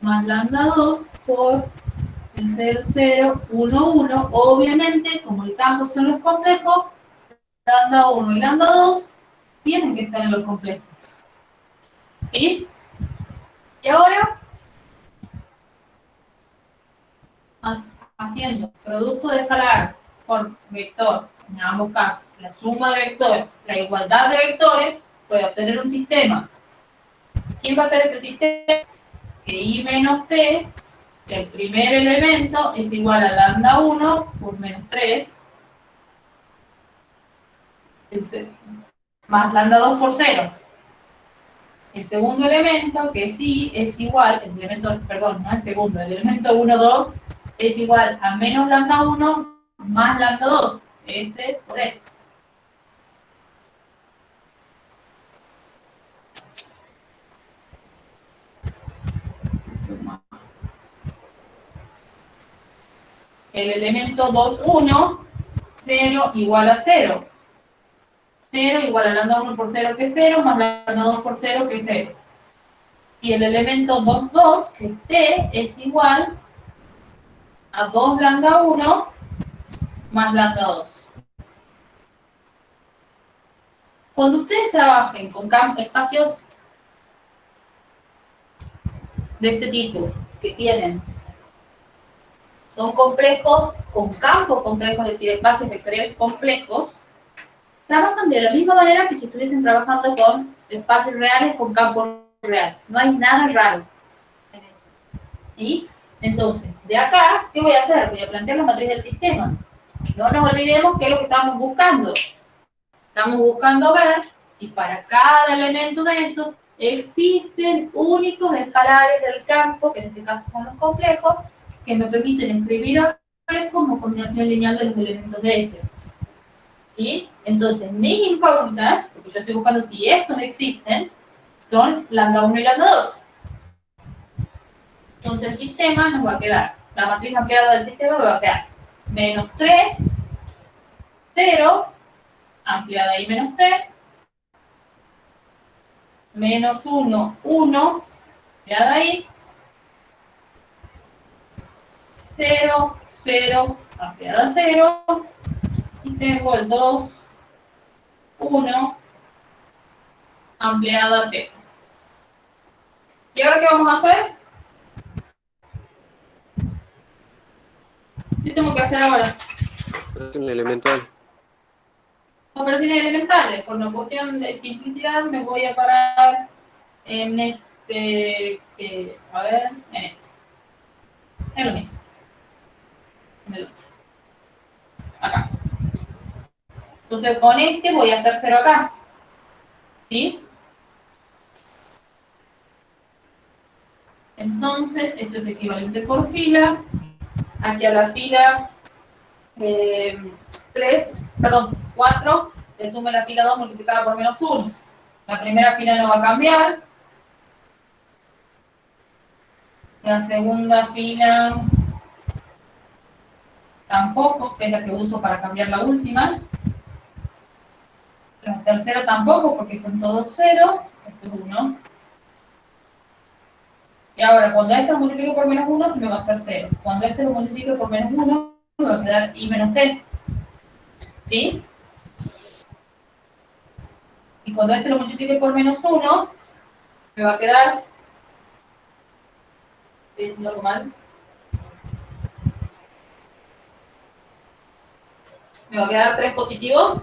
más lambda 2 por el 0, 0, 1, 1. Obviamente, como el campo son los complejos, lambda 1 y lambda 2 tienen que estar en los complejos. ¿Sí? Y ahora, haciendo producto de escalar por vector, en ambos casos, la suma de vectores, la igualdad de vectores, puede obtener un sistema. ¿Quién va a ser ese sistema? Que I menos T, que el primer elemento es igual a lambda 1 por menos 3, más lambda 2 por 0. El segundo elemento, que sí es igual, el elemento, perdón, no el segundo, el elemento 1, 2, es igual a menos lambda 1 más lambda 2, este por este. El elemento 2, 1, 0 igual a 0. 0 igual a lambda 1 por 0 que es 0, más lambda 2 por 0 que es 0. Y el elemento 2, 2, que es T, es igual a 2 lambda 1 más lambda 2. Cuando ustedes trabajen con espacios de este tipo, que tienen, son complejos, con campos complejos, es decir, espacios vectoriales complejos, trabajan de la misma manera que si estuviesen trabajando con espacios reales con campos reales. No hay nada raro en eso. ¿Sí? Entonces, de acá, ¿qué voy a hacer? Voy a plantear la matriz del sistema. No nos olvidemos qué es lo que estamos buscando. Estamos buscando ver si para cada elemento de eso existen únicos escalares del campo, que en este caso son los complejos, que me permiten escribir a B como combinación lineal de los elementos de S. ¿Sí? Entonces, mis incógnitas, porque yo estoy buscando si estos existen, son lambda 1 y lambda 2. Entonces el sistema nos va a quedar, la matriz ampliada del sistema me va a quedar menos 3, 0, ampliada y menos t, menos 1, 1, ampliada ahí, 0, 0, ampliada 0, y tengo el 2, 1, ampliada t. ¿Y ahora qué vamos a hacer? ¿Qué tengo que hacer ahora? Es un elemental. Operaciones elementales. Por una cuestión de simplicidad me voy a parar en este, a ver, en este. Es lo mismo. En el otro. Acá. Entonces con este voy a hacer 0 acá. ¿Sí? Entonces, esto es equivalente por fila. Aquí a la fila 4, le sumo la fila 2 multiplicada por menos 1. La primera fila no va a cambiar. La segunda fila tampoco, que es la que uso para cambiar la última. La tercera tampoco, porque son todos ceros. Esto es 1. Y ahora, cuando esto lo multiplico por menos 1, se me va a hacer 0. Cuando este lo multiplico por menos 1, me va a quedar i menos t. ¿Sí? Y cuando este lo multiplique por menos 1, me va a quedar, es normal, me va a quedar 3 positivo.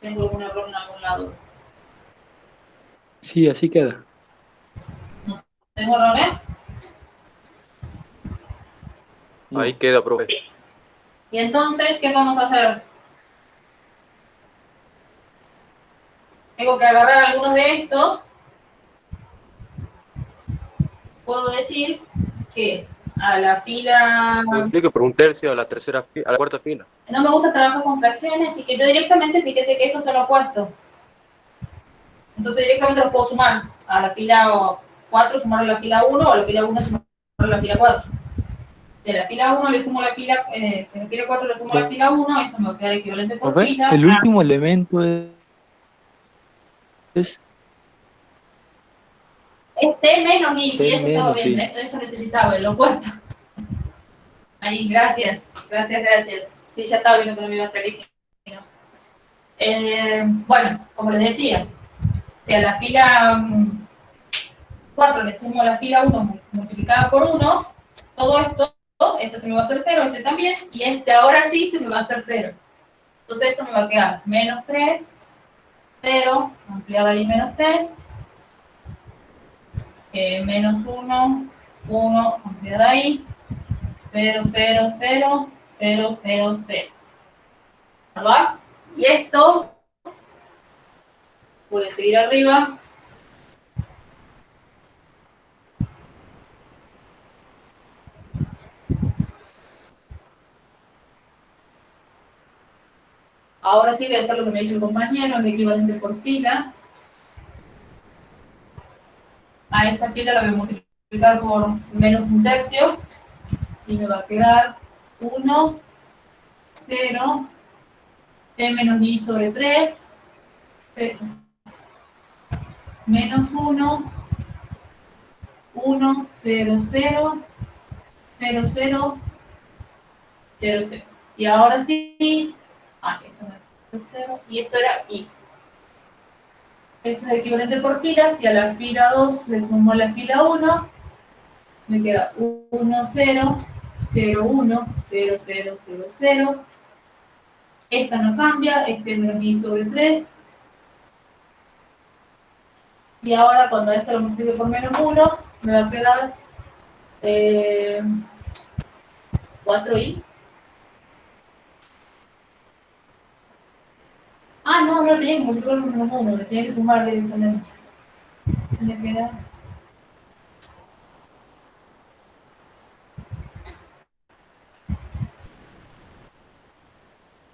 Tengo algún error en algún lado. Sí, así queda. ¿Tengo errores? No. Ahí queda, profe. Y entonces, ¿qué vamos a hacer? Tengo que agarrar algunos de estos. Puedo decir que a la fila... Multiplique por un tercio a la tercera a la cuarta fila. No me gusta trabajar con fracciones, así que yo directamente, fíjese que estos son opuestos. Entonces directamente los puedo sumar. A la fila 4 sumarlo a la fila 1, o a la fila 1 sumarlo a la fila 4. De la fila 1 le sumo la fila, si la fila 4 le sumo la fila 1, esto me va a quedar equivalente por ¿Profe? fila. El último elemento es Es T menos I, sí, T eso estaba menos bien, I. eso necesitaba, lo opuesto. Ahí, gracias. Sí, ya estaba viendo que no me iba a salir. Bueno, como les decía, si a la fila 4 le sumo la fila 1 multiplicada por 1, todo esto, este se me va a hacer 0, este también, y este ahora sí se me va a hacer 0. Entonces esto me va a quedar menos 3, 0, ampliada ahí menos t, menos 1, 1, ampliada ahí, 0, 0, 0, 0, 0, 0. ¿Verdad? Y esto puede seguir arriba. Ahora sí voy a hacer lo que me dice el compañero, el equivalente por fila. A esta fila la voy a multiplicar por menos un tercio y me va a quedar 1, 0, t menos i sobre 3, menos 1, 1, 0, 0, 0, 0, 0, 0. Y ahora sí, esto me fue 0 y esto era i. Esto es equivalente por filas y a la fila 2 le sumo la fila 1, me queda 1, 0, 0, 1, 0, 0, 0, 0. Esta no cambia, este menos i sobre 3. Y ahora cuando esto lo multiplique por menos 1, me va a quedar 4i. No, no tenía que multiplicar por menos 1, le tenía que sumar directamente. Se me queda...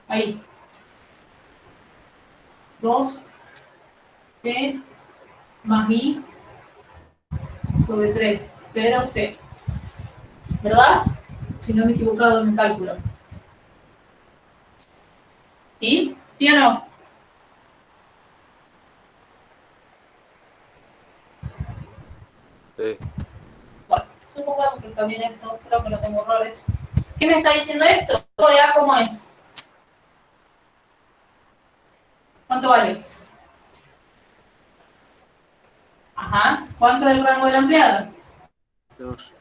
Ahí. 2P más I sobre 3, 0C. ¿Verdad? Si no me he equivocado en el cálculo. ¿Sí? ¿Sí o no? Sí. Bueno, supongamos que también esto, creo que no tengo errores. ¿Qué me está diciendo esto? ¿Todo de A cómo es? ¿Cuánto vale? Ajá. ¿Cuánto es el rango de la empleada? 2.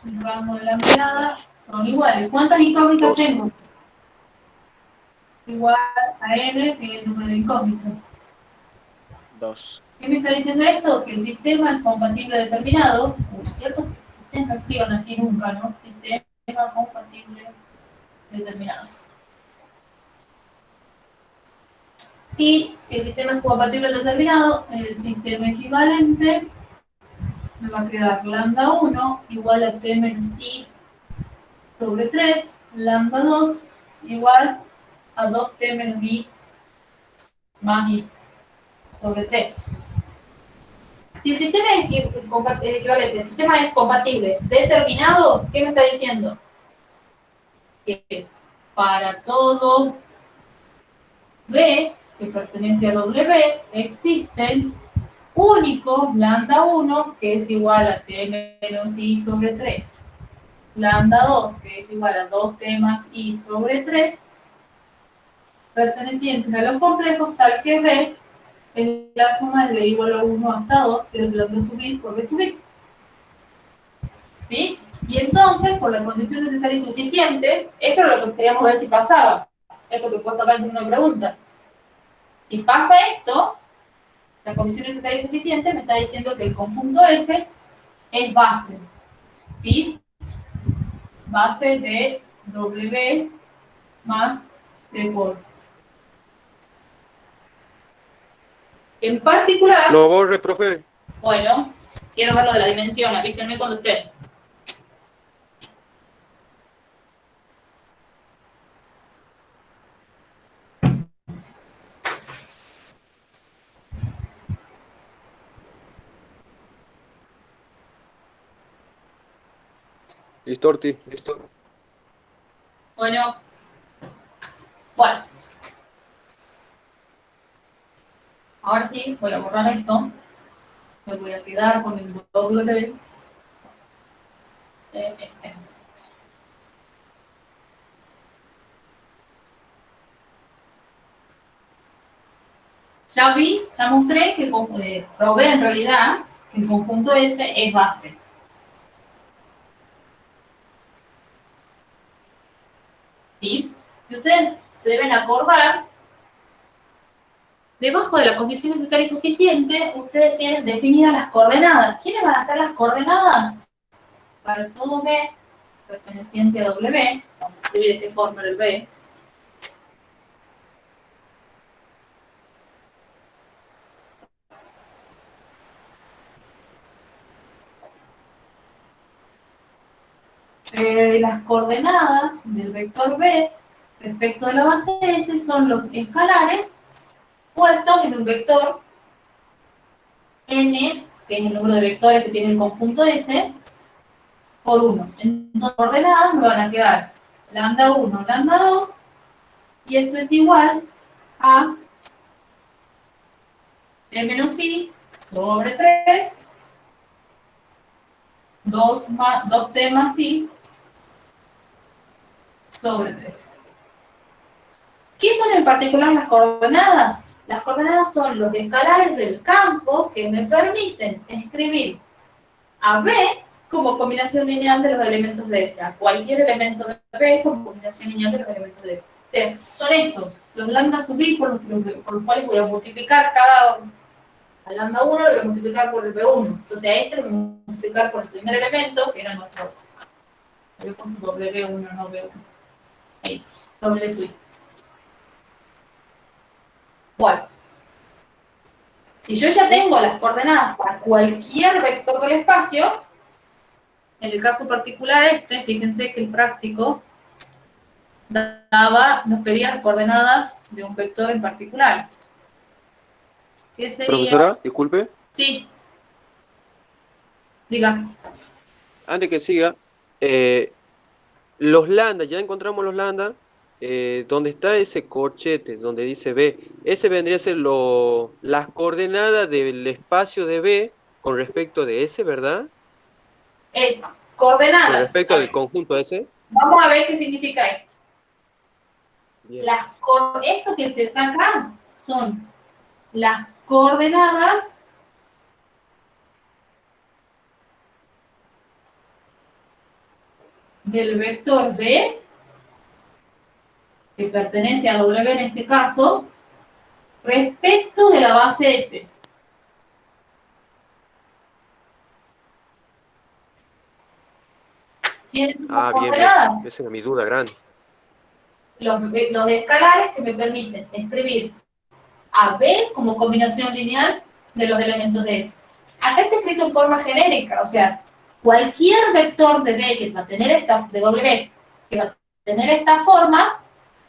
El rango de la empleada son iguales. ¿Cuántas incógnitas Dos. tengo? Igual a N, que es el número de incógnitas. 2. ¿Qué me está diciendo esto? Que el sistema es compatible determinado, ¿cierto? Ustedes no escriban así nunca, ¿no? Sistema compatible determinado. Y si el sistema es compatible determinado, el sistema equivalente me va a quedar lambda 1 igual a t menos i sobre 3, lambda 2 igual a 2t menos i más i sobre 3. Si el sistema es equivalente, el sistema es compatible determinado, ¿qué me está diciendo? Que para todo B que pertenece a W existen únicos lambda 1 que es igual a t menos i sobre 3, lambda 2 que es igual a 2t más i sobre 3, pertenecientes a los complejos tal que B es la suma de igual a 1 hasta 2 del lambda sub i por B sub i. ¿Sí? Y entonces, por la condición necesaria y suficiente, esto es lo que queríamos ver si pasaba. Esto que puesto acá en una pregunta. Si pasa esto, la condición necesaria y suficiente me está diciendo que el conjunto S es base. ¿Sí? Base de W más C por. En particular, No borre, profe. bueno, quiero ver lo de la dimensión, avísenme cuando esté. Listo, Orti. Listo. Bueno. Ahora sí, voy a borrar esto. Me voy a quedar con el W. Este necesito. Ya mostré que probé en realidad que el conjunto S es base. ¿Sí? Y ustedes se deben acordar, debajo de la condición necesaria y suficiente, ustedes tienen definidas las coordenadas. ¿Quiénes van a ser las coordenadas? Para todo B perteneciente a W, vamos a escribir de esta forma el B. Las coordenadas del vector B respecto de la base S son los escalares puestos en un vector n, que es el número de vectores que tiene el conjunto S, por 1. Entonces, coordenadas me van a quedar lambda 1, lambda 2, y esto es igual a t menos i sobre 3, 2t más i sobre 3. ¿Qué son en particular las coordenadas? Las coordenadas son los escalares del campo que me permiten escribir a B como combinación lineal de los elementos de S, a cualquier elemento de B como combinación lineal de los elementos de S. O sea, son estos, los lambda sub i por los cuales voy a multiplicar al lambda 1 lo voy a multiplicar por el B1. Entonces a este lo voy a multiplicar por el primer elemento, que era nuestro W1, no B1. Ahí, doble sub i. Bueno, si yo ya tengo las coordenadas para cualquier vector del espacio, en el caso particular fíjense que el práctico nos pedía las coordenadas de un vector en particular. ¿Qué sería? Profesora, disculpe, Sí. Diga. antes que siga, los lambda, ya encontramos los lambda, donde está ese corchete, donde dice B, ese vendría a ser las coordenadas del espacio de B con respecto de S, ¿verdad? Es Con coordenadas. respecto A del ver, conjunto S. vamos a ver qué significa esto. Bien. Esto que está acá son las coordenadas del vector B, que pertenece a W en este caso, respecto de la base S. ¿Tienen las Ah, bien, bien. coordenadas? Esa era mi duda grande. Los escalares que me permiten escribir a B como combinación lineal de los elementos de S. Acá está escrito en forma genérica, o sea, cualquier vector de B que va a tener de W, que va a tener esta forma,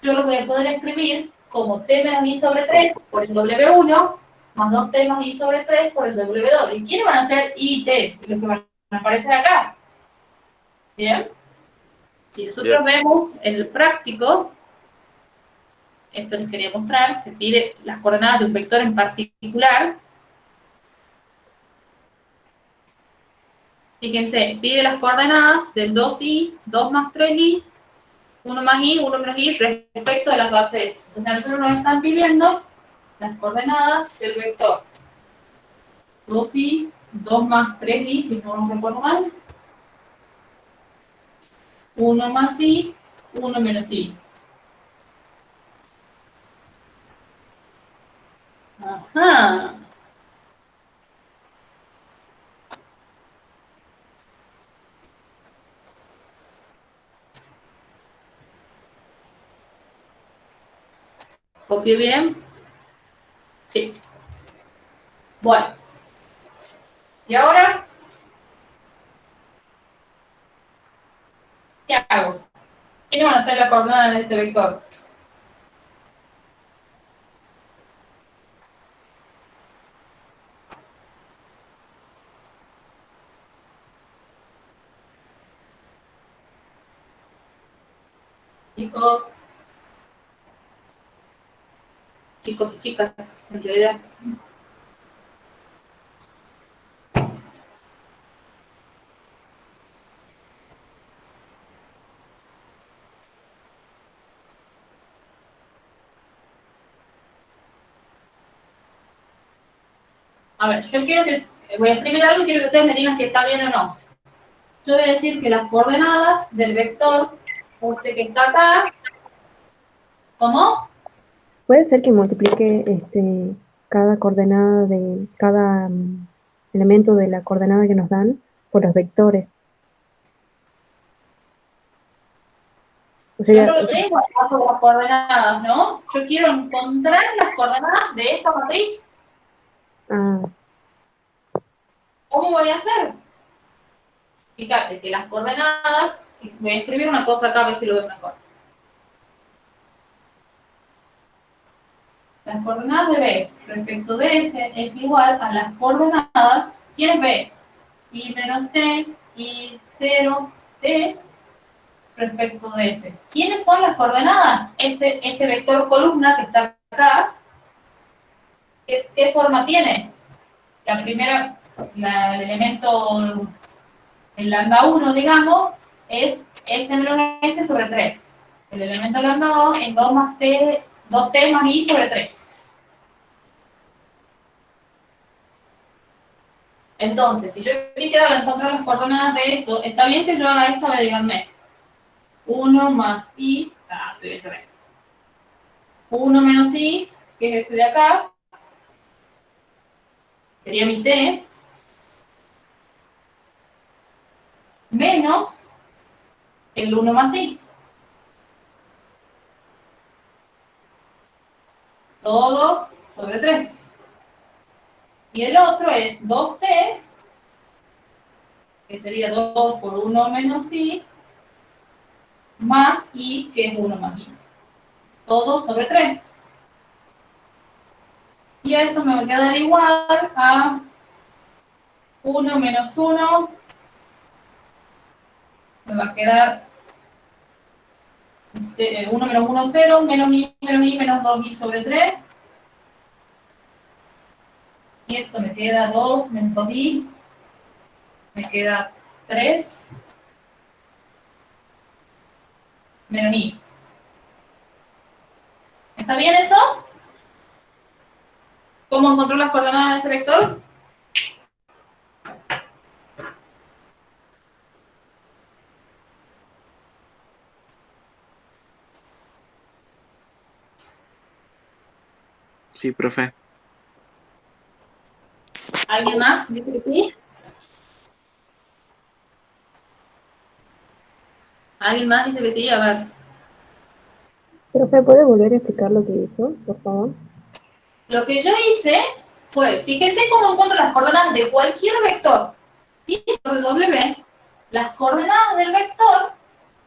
yo lo voy a poder escribir como T menos I sobre 3 por el W1, más 2T más I sobre 3 por el W2. ¿Y quiénes van a ser I y T? Los que van a aparecer acá. ¿Bien? Si nosotros vemos en el práctico, esto les quería mostrar, que pide las coordenadas de un vector en particular. Fíjense, pide las coordenadas del 2i, 2 más 3i, 1 más i, 1 menos i, respecto de las bases. Entonces a nosotros nos están pidiendo las coordenadas del vector 2i, 2 más 3i, si no recuerdo mal, 1 más i, 1 menos i. Ajá. ¿Copié bien? Sí. Bueno. ¿Y ahora? ¿Qué hago? ¿Quiénes van a ser las coordenadas de este vector? Chicos y chicas, en realidad. A ver, yo quiero voy a escribir algo y quiero que ustedes me digan si está bien o no. Yo voy a decir que las coordenadas del vector, este que está acá, ¿cómo? Puede ser que multiplique cada coordenada de cada elemento de la coordenada que nos dan por los vectores. O Yo sea, no lo tengo acá con las coordenadas, ¿no? Yo quiero encontrar las coordenadas de esta matriz. ah, ¿Cómo voy a hacer? Fíjate que las coordenadas, voy a escribir una cosa acá a ver si lo veo mejor. Las coordenadas de B respecto de S es igual a las coordenadas, ¿quién es B? I menos T, I 0, T respecto de S. ¿Quiénes son las coordenadas? Este vector columna que está acá, ¿qué forma tiene? La primera, el elemento, el lambda 1, digamos, es este menos este sobre 3. El elemento lambda 2 es 2 más T, 2T más I sobre 3. Entonces, si yo quisiera encontrar las coordenadas de esto, está bien que yo haga esta, me díganme. 1 más I, estoy hecho bien. 1 menos I, que es este de acá, sería mi T, menos el 1 más I. Todo sobre 3. Y el otro es 2T, que sería 2 por 1 menos I, más i, que es 1 más i. Todo sobre 3. Y esto me va a quedar igual a 1 menos 1. Me va a quedar 1 menos 1, 0, menos i, menos 2i sobre 3. Y esto me queda 2 menos 2i. Me queda 3 menos i. ¿Está bien eso? ¿Cómo encontró las coordenadas de ese vector? Sí, profe. ¿Alguien más dice que sí? ¿Alguien más dice que sí? A ver. Profe, ¿puede volver a explicar lo que hizo, por favor? Lo que yo hice fue, fíjense cómo encuentro las coordenadas de cualquier vector. Si es de W, las coordenadas del vector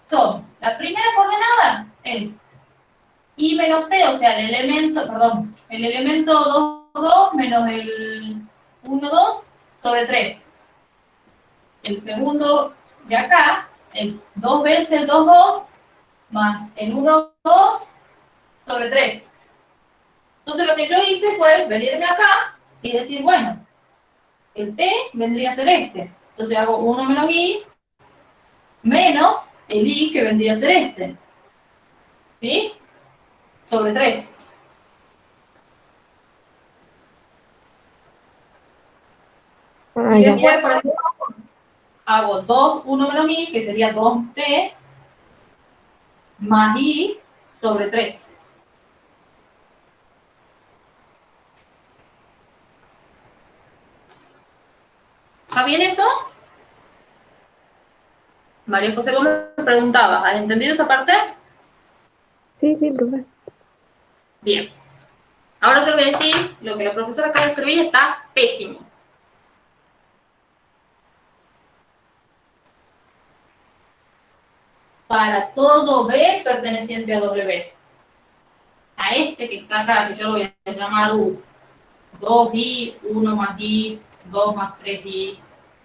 son, la primera coordenada es i menos t, o sea, el elemento 2, 2 menos el 1, 2 sobre 3. El segundo de acá es 2 veces el 2, 2 más el 1, 2 sobre 3. Entonces lo que yo hice fue venirme acá y decir, bueno, el t vendría a ser este. Entonces hago 1 menos i menos el i que vendría a ser este. ¿Sí? Sobre 3. Ah, Y ya. después por aquí hago 2, 1 menos i, que sería 2t, más i sobre 3. ¿Está bien eso? María José Gómez preguntaba, ¿has entendido esa parte? Sí, sí, profe. Bien. Ahora yo le voy a decir, lo que la profesora acaba de escribir está pésimo. Para todo B perteneciente a W. A este que está acá, que yo lo voy a llamar U. 2i, 1 más i, 2 más 3i,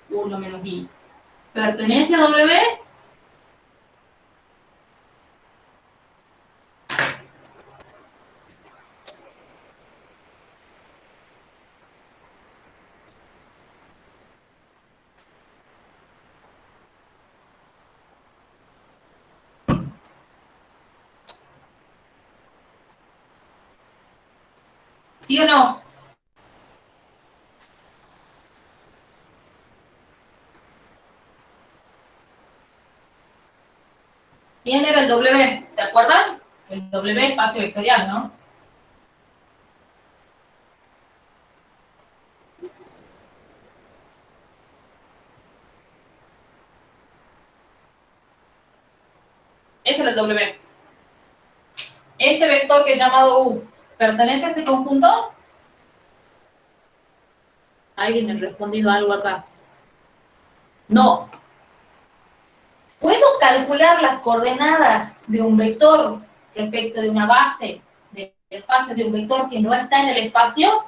1 menos i. ¿Pertenece a W? ¿Sí o no? ¿Quién era el W? ¿Se acuerdan? El W espacio vectorial, ¿no? Ese es el W. Este vector que es llamado U, ¿pertenece a este conjunto? ¿Alguien me ha respondido algo acá? No. ¿Puedo calcular las coordenadas de un vector respecto de una base del espacio de un vector que no está en el espacio?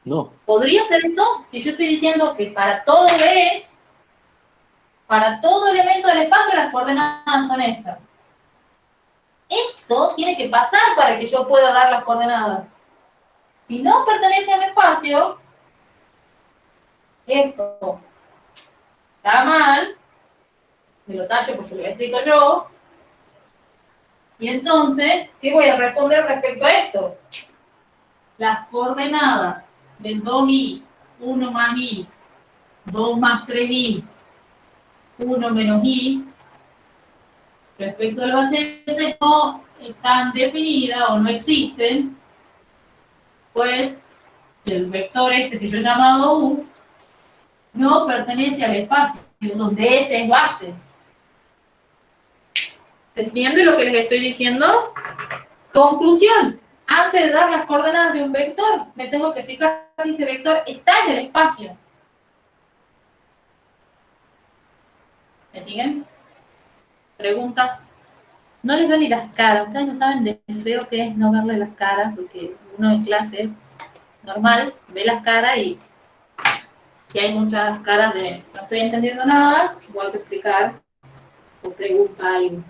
No, ¿Podría ser eso? Si yo estoy diciendo que para todo B, para todo elemento del espacio, las coordenadas son estas. Esto tiene que pasar para que yo pueda dar las coordenadas. Si no pertenece al espacio, esto está mal, me lo tacho porque lo explico yo, y entonces, ¿qué voy a responder respecto a esto? Las coordenadas del 2i, 1 más i, 2 más 3i, 1 menos i, respecto a la base S no están definidas o no existen, pues el vector este que yo he llamado U no pertenece al espacio, donde S es base. ¿Se entiende lo que les estoy diciendo? Conclusión. antes de dar las coordenadas de un vector, me tengo que fijar si ese vector está en el espacio. ¿Me siguen? Preguntas. No les veo ni las caras. Ustedes no saben de feo que es no verle las caras, porque uno en clase normal ve las caras y si hay muchas caras de no estoy entendiendo nada, igual que explicar o pregunta algo.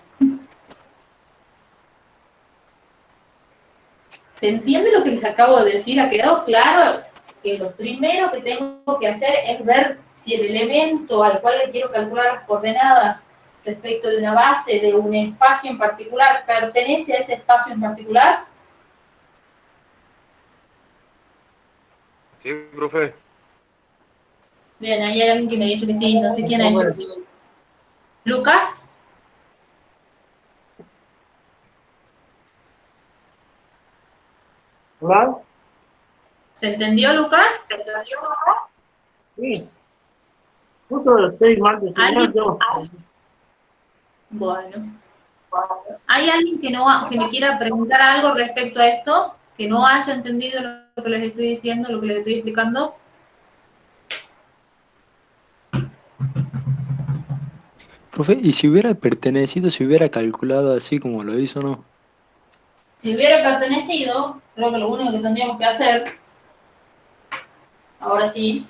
¿Se entiende lo que les acabo de decir? ¿Ha quedado claro que lo primero que tengo que hacer es ver si el elemento al cual le quiero calcular las coordenadas respecto de una base, de un espacio en particular, pertenece a ese espacio en particular? Sí, profe. Bien, ahí hay alguien que me ha dicho que sí, no sé quién es. ¿Lucas? ¿Hola? ¿Se entendió, Lucas? Sí. Justo estoy mal de señal ¿Alguien? yo. Bueno. ¿Hay alguien que me quiera preguntar algo respecto a esto? Que no haya entendido lo que les estoy diciendo, lo que les estoy explicando. Profe, ¿y si hubiera pertenecido, si hubiera calculado así como lo hizo, no? Si hubiera pertenecido, creo que lo único que tendríamos que hacer, ahora sí,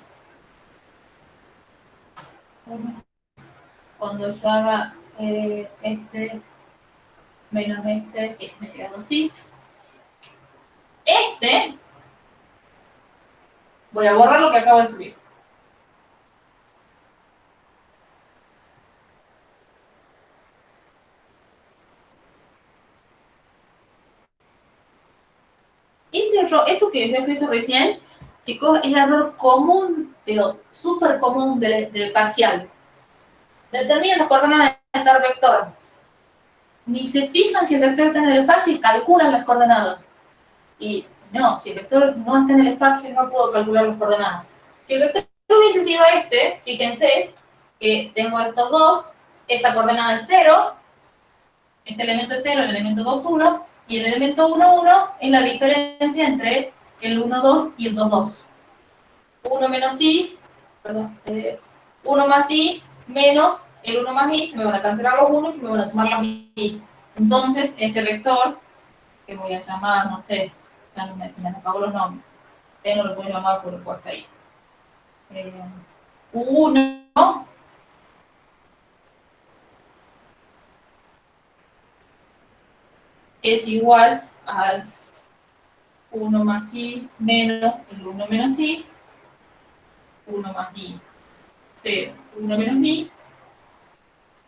cuando yo haga este menos este, sí, me quedo así. Este, voy a borrar lo que acabo de escribir. Eso que yo he escrito recién, chicos, es error común, pero súper común del parcial. Determinan las coordenadas de tal vector. Ni se fijan si el vector está en el espacio y calculan las coordenadas. Y no, si el vector no está en el espacio, no puedo calcular las coordenadas. Si el vector hubiese sido este, fíjense que tengo estos dos, esta coordenada es 0, este elemento es 0, el elemento 2, 1, y el elemento 1, 1 es la diferencia entre el 1, 2 y el 2, 2. 1 menos i, perdón, 1 más i menos el 1 más i, se me van a cancelar los 1 y se me van a sumar las i. Entonces, este vector, que voy a llamar, no sé, ya no se me acabó los nombres, no lo puedo llamar por el puesto ahí. 1 es igual al 1 más i menos el 1 menos i, 1 más i, 0, 1 menos i,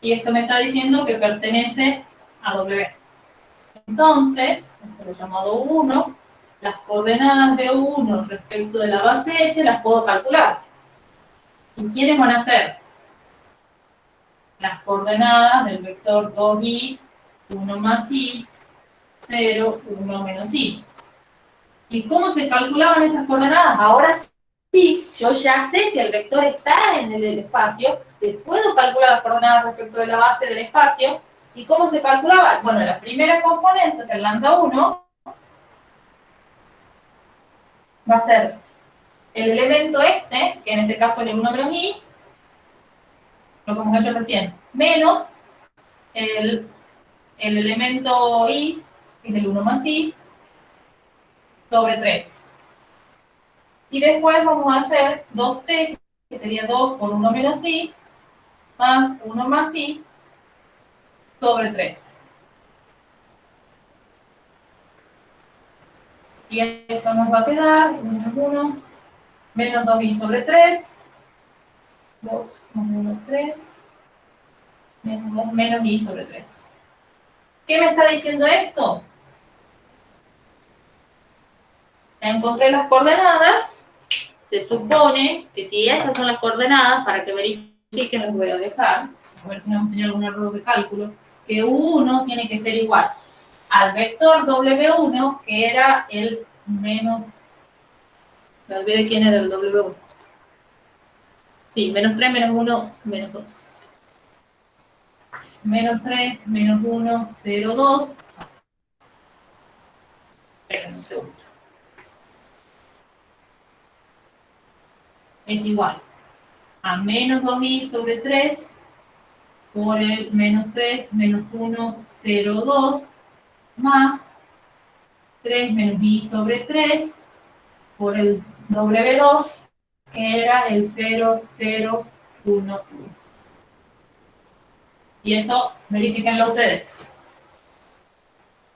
y esto me está diciendo que pertenece a W. Entonces, esto lo he llamado 1, las coordenadas de 1 respecto de la base S las puedo calcular. ¿Y quiénes van a ser? Las coordenadas del vector 2i, 1 más i, 0, 1 menos i. ¿Y cómo se calculaban esas coordenadas? Ahora sí, yo ya sé que el vector está en el espacio, puedo calcular las coordenadas respecto de la base del espacio. ¿Y cómo se calculaba? Bueno, la primera componente, el lambda 1, va a ser el elemento este, que en este caso es el 1 menos i, lo que hemos hecho recién, menos el elemento i, que es el 1 más i, sobre 3. Y después vamos a hacer 2t, que sería 2 por 1 menos i, más 1 más i, sobre 3. Y esto nos va a quedar, 1, menos 2i sobre 3, 2 más 1, 3, menos 2 menos i sobre 3. ¿Qué me está diciendo esto? Ya encontré las coordenadas, se supone que si esas son las coordenadas, para que verifiquen los voy a dejar, a ver si no hemos tenido algún error de cálculo, que U1 tiene que ser igual al vector W1, que era el menos, me olvidé quién era el W1. Sí, menos 3, menos 1, menos 2. Menos 3, menos 1, 0, 2. Espérenme. es igual a menos 2i sobre 3 por el menos 3 menos 1, 0, 2, más 3 menos i sobre 3 por el W2, que era el 0, 0, 1, 1. Y eso, verifíquenlo ustedes.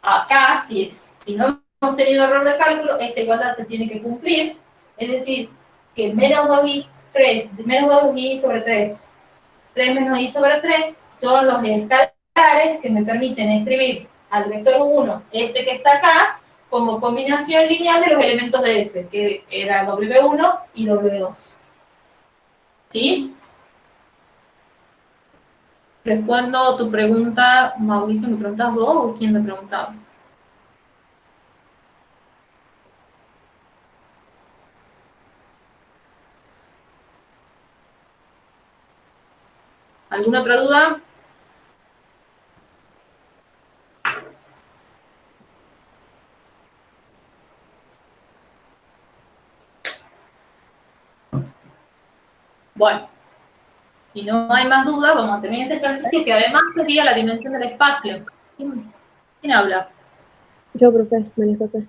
Acá, si no hemos tenido error de cálculo, esta igualdad se tiene que cumplir. Es decir, que menos 2i sobre 3, 3 menos i sobre 3, son los escalares que me permiten escribir al vector 1, este que está acá, como combinación lineal de los elementos de S, que era W1 y W2. ¿Sí? Respondo tu pregunta, Mauricio, ¿me preguntas vos o quién me preguntaba? ¿Alguna otra duda? Bueno, si no hay más dudas, vamos a terminar este ejercicio que además sería la dimensión del espacio. ¿Quién habla? Yo, profe, María José.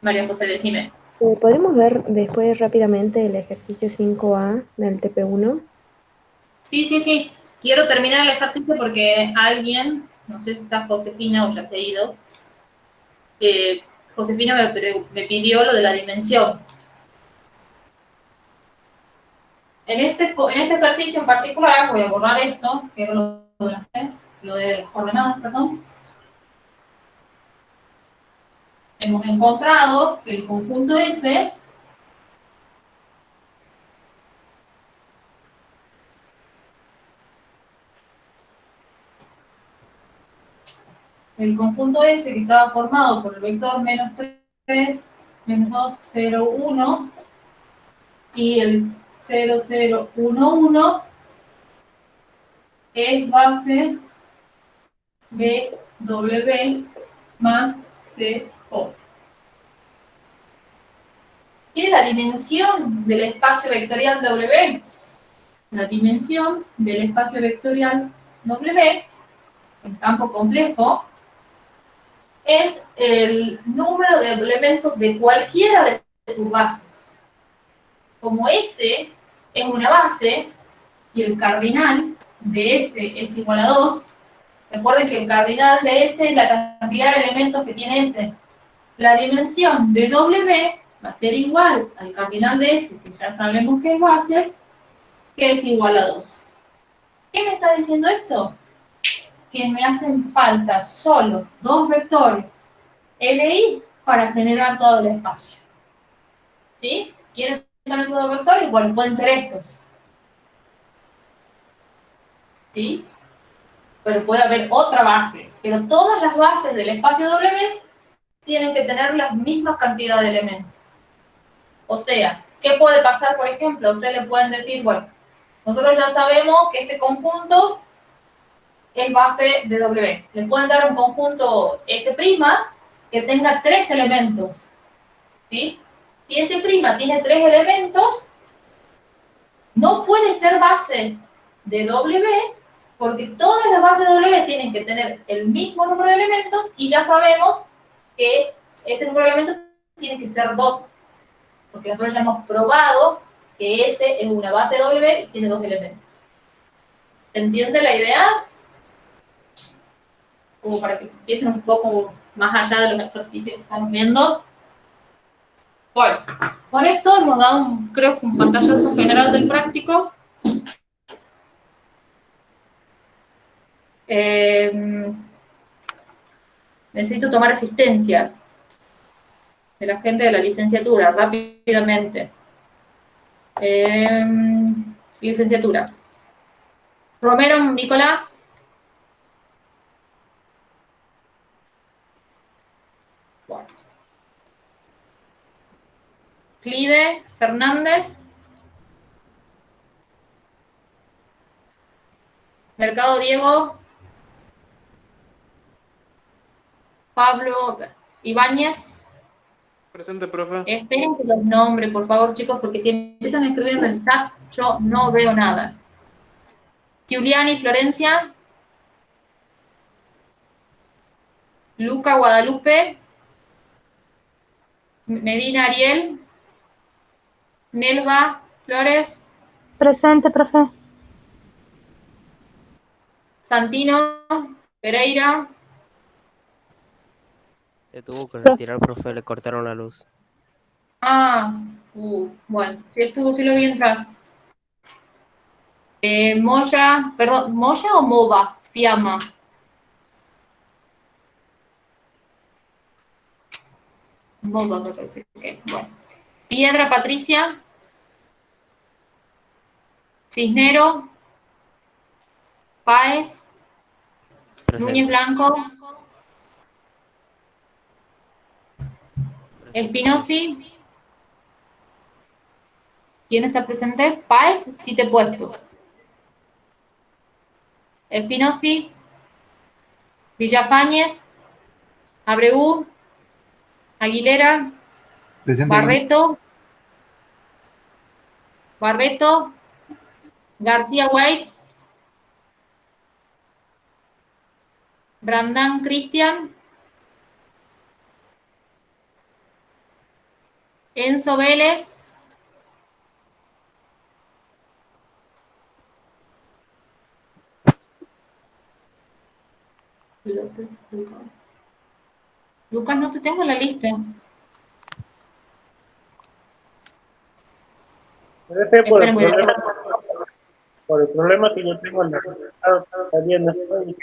María José, decime. ¿Podemos ver después rápidamente el ejercicio 5A del TP1? Sí. Quiero terminar el ejercicio porque alguien, no sé si está Josefina o ya se ha ido, Josefina me pidió lo de la dimensión. En este ejercicio en particular, voy a borrar esto, que era lo de las coordenadas, perdón. Hemos encontrado que el conjunto S que estaba formado por el vector menos 3, menos 2, 0, 1 y el 0, 0, 1, 1 es base de W más CO. ¿Qué es la dimensión del espacio vectorial W? La dimensión del espacio vectorial W, en campo complejo, es el número de elementos de cualquiera de sus bases. Como S es una base y el cardinal de S es igual a 2, recuerden que el cardinal de S es la cantidad de elementos que tiene S. La dimensión de W va a ser igual al cardinal de S, que ya sabemos que es base, que es igual a 2. ¿Qué me está diciendo esto? Que me hacen falta solo dos vectores LI para generar todo el espacio. ¿Sí? ¿Quiénes son esos dos vectores? Bueno, pueden ser estos. ¿Sí? Pero puede haber otra base. Pero todas las bases del espacio W tienen que tener las mismas cantidades de elementos. O sea, ¿qué puede pasar, por ejemplo? Ustedes le pueden decir, bueno, nosotros ya sabemos que este conjunto es base de W. Le pueden dar un conjunto S' que tenga 3 elementos. ¿Sí? Si S' tiene 3 elementos, no puede ser base de W, porque todas las bases de W tienen que tener el mismo número de elementos, y ya sabemos que ese número de elementos tiene que ser 2, porque nosotros ya hemos probado que S es una base de W y tiene 2 elementos. ¿Se entiende la idea? Como para que empiecen un poco más allá de los ejercicios que estamos viendo. Bueno, con esto hemos dado, creo que un pantallazo general del práctico. Necesito tomar asistencia de la gente de la licenciatura, rápidamente. Licenciatura. Romero, Nicolás. Bueno. Clide, Fernández. Mercado Diego. Pablo Ibáñez. Presente, profe. Esperen que los nombre, por favor, chicos, porque si empiezan a escribir en el chat, yo no veo nada. Giuliani, Florencia. Luca, Guadalupe. Medina, Ariel. Nelva, Flores. Presente, profe. Santino, Pereira. Se tuvo que retirar, profe, le cortaron la luz. Bueno, sí lo vi entrar. Moya, perdón, ¿Moya o Mova? Fiamma. Mova me parece que, bueno. Piedra, Patricia. Cisnero. Páez. Presente. Núñez Blanco. Espinosi. ¿Quién está presente? Páez, sí te he puesto. Espinosi. Villafañez. Abreu. Aguilera. Presente. Barreto. García Whites. Brandán Cristian. Enzo Vélez. López Lucas. Lucas, no te tengo en la lista. Debe ser por el Esperen, voy a- problema que yo tengo en la computadora, todavía no estoy